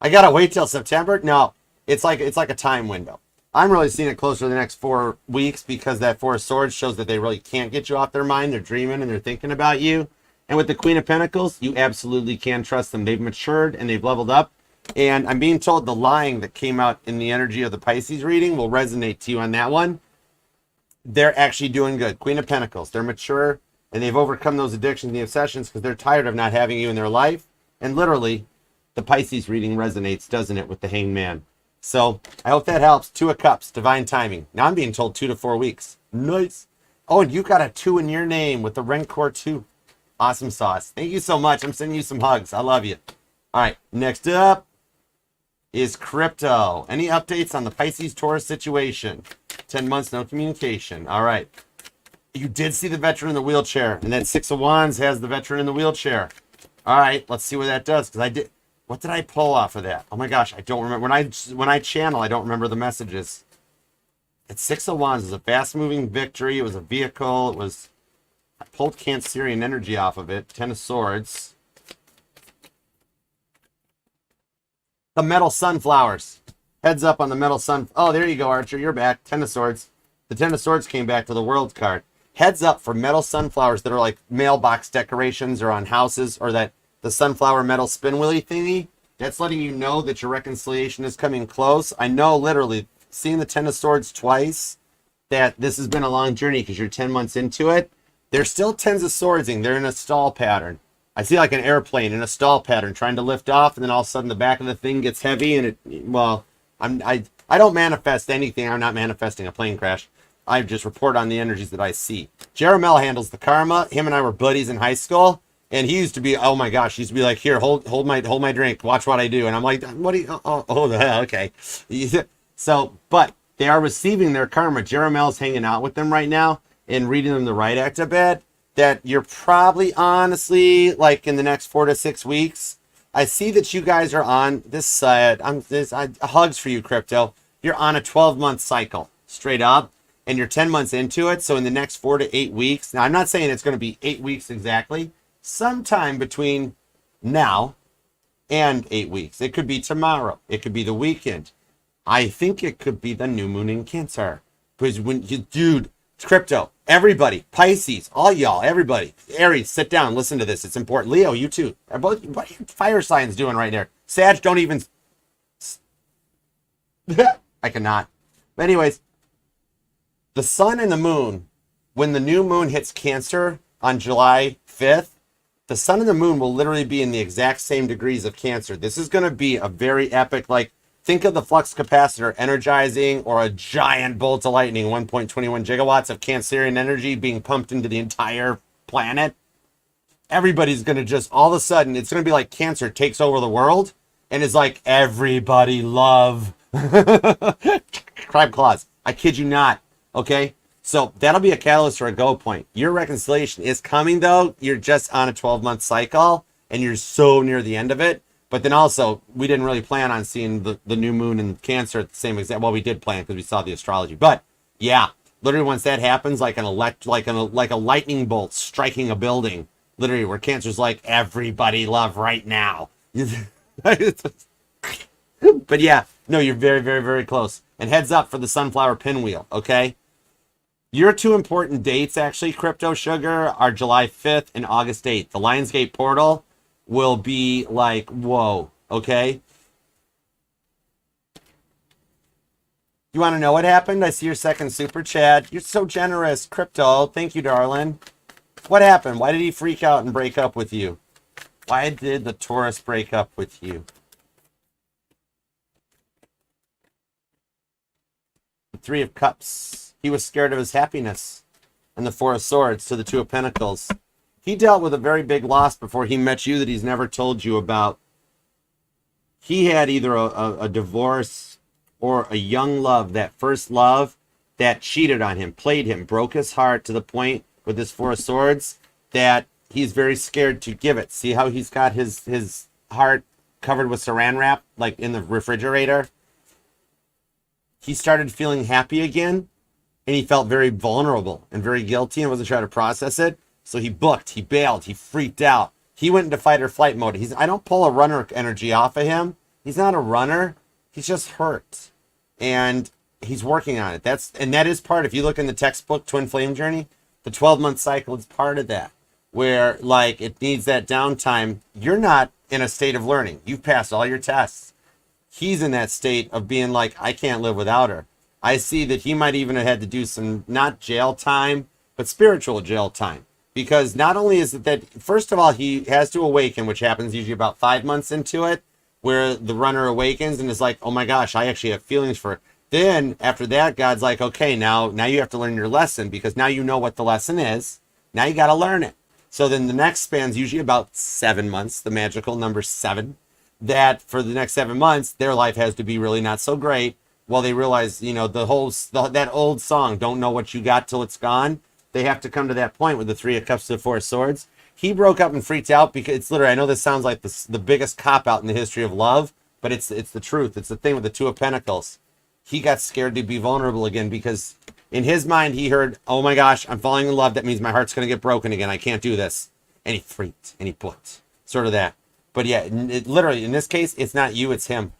I got to wait till September. No, it's like a time window. I'm really seeing it closer to the next 4 weeks because that Four of Swords shows that they really can't get you off their mind. They're dreaming and they're thinking about you. And with the Queen of Pentacles, you absolutely can trust them. They've matured and they've leveled up. And I'm being told the lying that came out in the energy of the Pisces reading will resonate to you on that one. They're actually doing good. Queen of Pentacles, they're mature and they've overcome those addictions and the obsessions because they're tired of not having you in their life. And literally, the Pisces reading resonates, doesn't it, with the Hanged Man? So I hope that helps. Two of Cups, divine timing. Now I'm being told 2 to 4 weeks. Nice. Oh, and you got a 2 in your name with the Rencor 2. Awesome sauce. Thank you so much. I'm sending you some hugs. I love you. All right, next up is crypto. Any updates on the Pisces Taurus situation? 10 months, no communication. All right. You did see the veteran in the wheelchair, and that 6 of Wands has the veteran in the wheelchair. All right, let's see what that does, because I did. What did I pull off of that? Oh my gosh, I don't remember. When I channel, I don't remember the messages. That 6 of Wands is a fast-moving victory. It was a vehicle. It was. I pulled Cancerian energy off of it. 10 of Swords. The metal sunflowers. Heads up on the metal sun. Oh, there you go, Archer. You're back. 10 of Swords. The 10 of Swords came back to the World card. Heads up for metal sunflowers that are like mailbox decorations or on houses, or that the sunflower metal spin wheelie thingy. That's letting you know that your reconciliation is coming close. I know, literally, seeing the 10 of Swords twice, that this has been a long journey because you're 10 months into it. They're still 10s of Swordsing. They're in a stall pattern. I see like an airplane in a stall pattern trying to lift off, and then all of a sudden the back of the thing gets heavy, and I don't manifest anything. I'm not manifesting a plane crash. I just report on the energies that I see. Jeremel handles the karma. Him and I were buddies in high school, and he used to be, oh my gosh, he used to be like, here, hold my drink, watch what I do. And I'm like, what do you, oh the hell, okay. So, but they are receiving their karma. Jeremel's hanging out with them right now and reading them the right act a bit. That you're probably honestly, like in the next 4 to 6 weeks, I see that you guys are on this side. Hugs for you, crypto. You're on a 12-month cycle, straight up, and you're 10 months into it. So in the next 4 to 8 weeks, now I'm not saying it's going to be 8 weeks exactly, sometime between now and 8 weeks. It could be tomorrow. It could be the weekend. I think it could be the new moon in Cancer. Because when you, dude, crypto, everybody, Pisces, all y'all, everybody, Aries, sit down, listen to this. It's important. Leo, you too. What are your fire signs doing right there? Sag, don't even. I cannot. But anyways, the sun and the moon, when the new moon hits Cancer on July 5th, the sun and the moon will literally be in the exact same degrees of Cancer. This is going to be a very epic, like, think of the flux capacitor energizing, or a giant bolt of lightning, 1.21 gigawatts of Cancerian energy being pumped into the entire planet. Everybody's going to just, all of a sudden, it's going to be like Cancer takes over the world and is like, everybody love. Crab claws. I kid you not. Okay? So that'll be a catalyst or a go point. Your reconciliation is coming, though. You're just on a 12-month cycle and you're so near the end of it. But then also, we didn't really plan on seeing the new moon in Cancer at the same exact. Well, we did plan because we saw the astrology. But yeah, literally, once that happens, like a lightning bolt striking a building, literally, where Cancer's like, everybody love right now. But yeah, no, you're very, very, very close. And heads up for the sunflower pinwheel. Okay, your 2 important dates, actually, Crypto Sugar, are July 5th and August 8th. The Lionsgate portal will be like, whoa, okay? You want to know what happened? I see your second super chat. You're so generous, Crypto. Thank you, darling. What happened? Why did he freak out and break up with you? Why did the Taurus break up with you? The 3 of Cups. He was scared of his happiness. And the 4 of Swords to the 2 of Pentacles. He dealt with a very big loss before he met you that he's never told you about. He had either a divorce or a young love, that first love, that cheated on him, played him, broke his heart to the point with his 4 of Swords that he's very scared to give it. See how he's got his heart covered with saran wrap, like in the refrigerator? he started feeling happy again, and he felt very vulnerable and very guilty and wasn't trying to process it. So he booked, he bailed, he freaked out. He went into fight or flight mode. I don't pull a runner energy off of him. He's not a runner. He's just hurt. And he's working on it. That is part, if you look in the textbook, Twin Flame Journey, the 12-month cycle is part of that, where like it needs that downtime. You're not in a state of learning. You've passed all your tests. He's in that state of being like, I can't live without her. I see that he might even have had to do some, not jail time, but spiritual jail time. Because not only is it that, first of all, he has to awaken, which happens usually about 5 months into it, where the runner awakens and is like, oh my gosh, I actually have feelings for her. Then after that, God's like, okay, now you have to learn your lesson, because now you know what the lesson is. Now you got to learn it. So then the next span's usually about 7 months, the magical number 7, that for the next 7 months, their life has to be really not so great. While they realize, that old song, don't know what you got till it's gone. They have to come to that point with the 3 of Cups to the 4 of Swords. He broke up and freaked out because it's literally, I know this sounds like the biggest cop-out in the history of love, but it's the truth. It's the thing with the 2 of Pentacles. He got scared to be vulnerable again because in his mind, he heard, oh my gosh, I'm falling in love. That means my heart's going to get broken again. I can't do this. And he freaked and he booked. Sort of that. But yeah, literally, in this case, it's not you, it's him.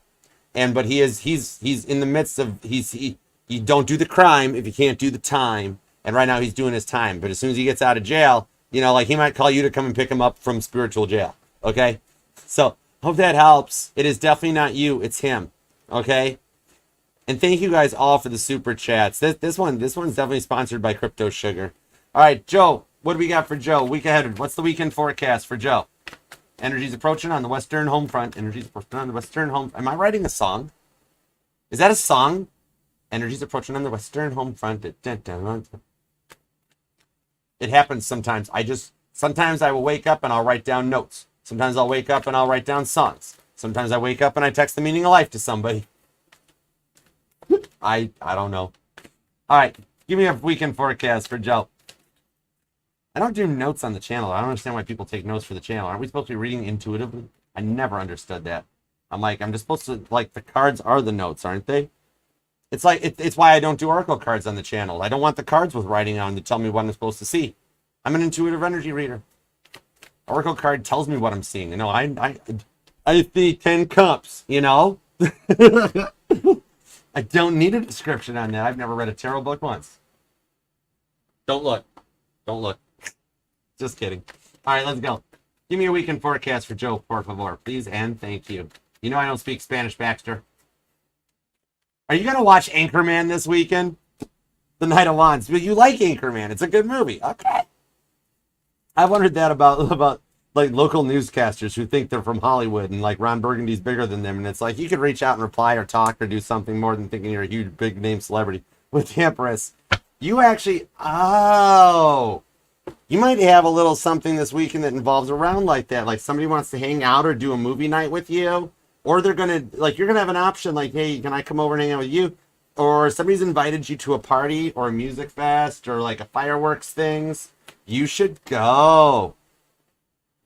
But he's in the midst of, you don't do the crime if you can't do the time. And right now he's doing his time. But as soon as he gets out of jail, like he might call you to come and pick him up from spiritual jail. Okay? So, hope that helps. It is definitely not you, it's him. Okay? And thank you guys all for the super chats. This one's definitely sponsored by Crypto Sugar. All right, Joe, what do we got for Joe? Week ahead. What's the weekend forecast for Joe? Energy's approaching on the western home front. Energy's approaching on the western home. Am I writing a song? Is that a song? Energy's approaching on the western home front. It happens sometimes. Sometimes I will wake up and I'll write down notes. Sometimes I'll wake up and I'll write down songs. Sometimes I wake up and I text the meaning of life to somebody. I don't know. All right, give me a weekend forecast for Joe. I don't do notes on the channel. I don't understand why people take notes for the channel. Aren't we supposed to be reading intuitively? I never understood that. I'm just supposed to, the cards are the notes, aren't they? It's it's why I don't do oracle cards on the channel. I don't want the cards with writing on to tell me what I'm supposed to see. I'm an intuitive energy reader. Oracle card tells me what I'm seeing. I see 10 cups, I don't need a description on that. I've never read a tarot book once. Don't look. Just kidding. All right, let's go. Give me a weekend forecast for Joe, por favor, please, and thank you. I don't speak Spanish, Baxter. Are you going to watch Anchorman this weekend? The Knight of Wands. Well, you like Anchorman. It's a good movie. Okay. I wondered that about local newscasters who think they're from Hollywood and Ron Burgundy's bigger than them. And it's you could reach out and reply or talk or do something more than thinking you're a huge big name celebrity. With the Empress, you actually, you might have a little something this weekend that involves around like that. Somebody wants to hang out or do a movie night with you. Or they're going to, you're going to have an option hey, can I come over and hang out with you? Or somebody's invited you to a party or a music fest or a fireworks things. You should go.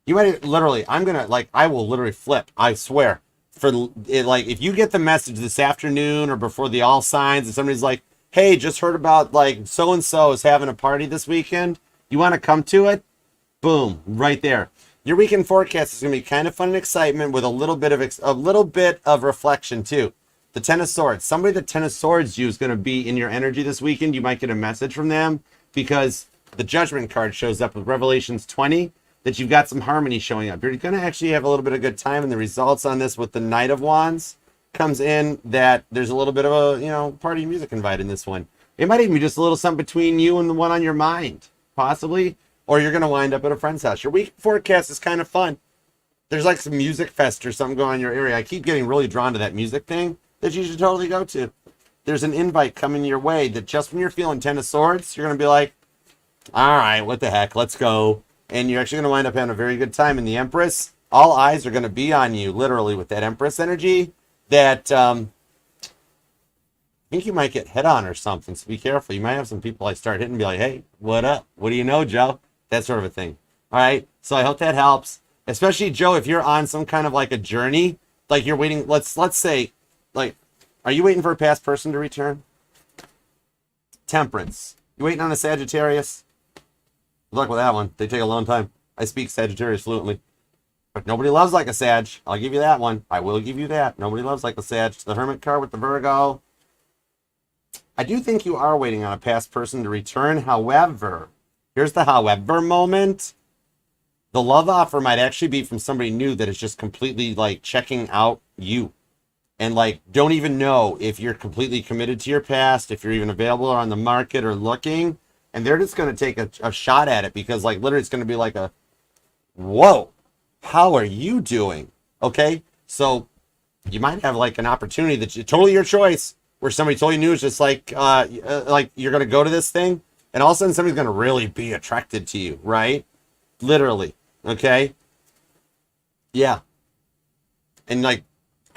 You might literally, I will literally flip. I swear. For if you get the message this afternoon or before the all signs and somebody's hey, just heard about so-and-so is having a party this weekend. You want to come to it? Boom, right there. Your weekend forecast is going to be kind of fun and excitement with a little bit of reflection too. The Ten of Swords. Somebody the Ten of Swords you is going to be in your energy this weekend. You might get a message from them because the Judgment card shows up with Revelations 20 that you've got some harmony showing up. You're going to actually have a little bit of good time, and the results on this with the Knight of Wands comes in that there's a little bit of a party music invite in this one. It might even be just a little something between you and the one on your mind, possibly. Or you're going to wind up at a friend's house. Your week forecast is kind of fun. There's some music fest or something going on in your area. I keep getting really drawn to that music thing that you should totally go to. There's an invite coming your way that just when you're feeling Ten of Swords, you're going to be all right, what the heck, let's go. And you're actually going to wind up having a very good time. And the Empress, all eyes are going to be on you, literally, with that Empress energy that I think you might get hit on or something. So be careful. You might have some people start hitting and be hey, what up? What do you know, Joe? That sort of a thing. All right. So I hope that helps. Especially, Joe, if you're on some kind of a journey, you're waiting. Let's say, Are you waiting for a past person to return? Temperance. You waiting on a Sagittarius? Good luck with that one. They take a long time. I speak Sagittarius fluently. But nobody loves like a Sag. I'll give you that one. I will give you that. Nobody loves like a Sag. The Hermit card with the Virgo. I do think you are waiting on a past person to return. However, here's the however moment. The love offer might actually be from somebody new that is just completely like checking out you. And like don't even know if you're completely committed to your past, if you're even available or on the market or looking. And they're just going to take a shot at it because like literally it's going to be like a, whoa, how are you doing? Okay. So you might have like an opportunity that's totally your choice where somebody totally new is just like you're going to go to this thing and all of a sudden somebody's going to really be attracted to you. Right. Literally. Okay. Yeah. And like,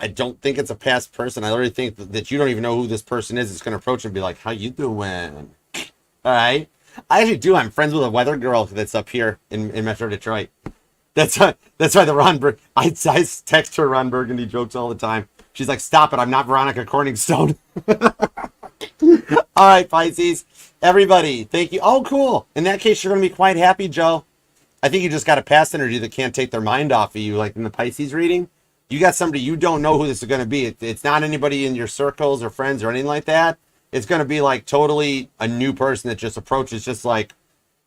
I don't think it's a past person. I literally think that you don't even know who this person is. It's going to approach and be like, how you doing? All right. I actually do. I'm friends with a weather girl that's up here in Metro Detroit. That's why the I text her Ron Burgundy jokes all the time. She's like, stop it. I'm not Veronica Corningstone. All right, Pisces. Everybody, thank you. Oh, cool. In that case, you're going to be quite happy, Joe. I think you just got a past energy that can't take their mind off of you. Like in the Pisces reading, you got somebody you don't know who this is going to be. It's not anybody in your circles or friends or anything like that. It's going to be like totally a new person that just approaches just like,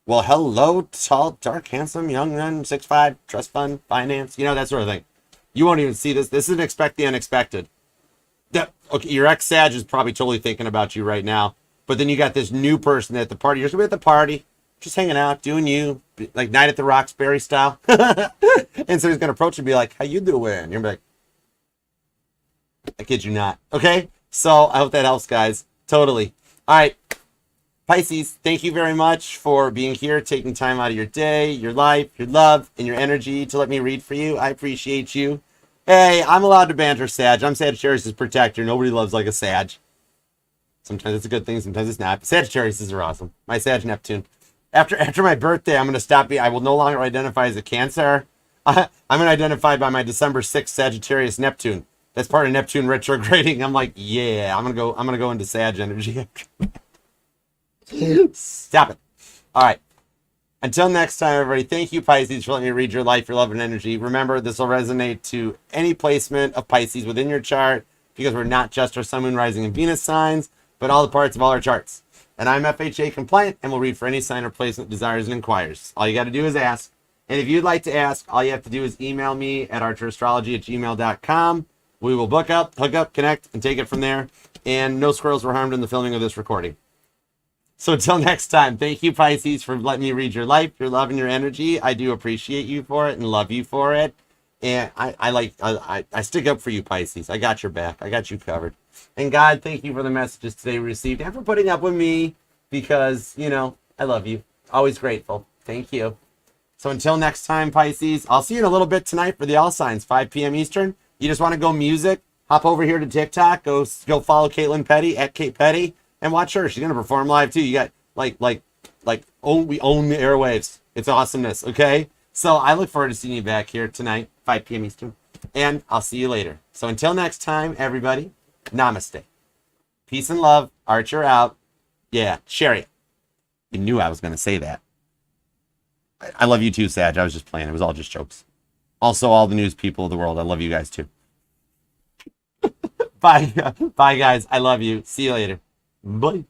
well, hello, tall, dark, handsome, young man, 6'5", trust fund, finance, you know, that sort of thing. You won't even see this. This is expect the unexpected. Okay, your ex-Sag is probably totally thinking about you right now. But then you got this new person at the party. You're going to be at the party, just hanging out, doing you, like Night at the Roxbury style. And so he's going to approach and be like, how you doing? You're going to be like, I kid you not. Okay? So I hope that helps, guys. Totally. All right. Pisces, thank you very much for being here, taking time out of your day, your life, your love, and your energy to let me read for you. I appreciate you. Hey, I'm allowed to banter Sag. I'm Sagittarius' protector. Nobody loves like a Sag. Sometimes it's a good thing, sometimes it's not. Sagittarius are awesome. My Sag Neptune. After my birthday, I'm going to stop being, I will no longer identify as a Cancer. I'm going to identify by my December 6th Sagittarius Neptune. That's part of Neptune retrograding. I'm like, yeah, I'm gonna go into Sag energy. Stop it. All right. Until next time, everybody, thank you, Pisces, for letting me read your life, your love, and energy. Remember, this will resonate to any placement of Pisces within your chart because we're not just our Sun, Moon, Rising, and Venus signs, but all the parts of all our charts. And I'm FHA compliant and will read for any sign or placement desires and inquires. All you got to do is ask. And if you'd like to ask, all you have to do is email me at archerastrology@gmail.com. We will book up, hook up, connect, and take it from there. And no squirrels were harmed in the filming of this recording. So until next time, thank you, Pisces, for letting me read your life, your love, and your energy. I do appreciate you for it and love you for it. And I stick up for you, Pisces. I got your back. I got you covered. And God, thank you for the messages today we received and for putting up with me because, you know, I love you. Always grateful. Thank you. So until next time, Pisces, I'll see you in a little bit tonight for the All Signs, 5 p.m. Eastern. You just want to go music, hop over here to TikTok, go follow Caitlin Petty at Kate Petty, and watch her. She's gonna perform live too. You got we own the airwaves. It's awesomeness. Okay, so I look forward to seeing you back here tonight, 5 p.m. Eastern, and I'll see you later. So until next time, everybody, namaste, peace and love. Archer out. Yeah, Chariot. You knew I was gonna say that. I love you too, Sag. I was just playing. It was all just jokes. Also, all the news people of the world, I love you guys too. Bye. Bye, guys. I love you. See you later. Bye.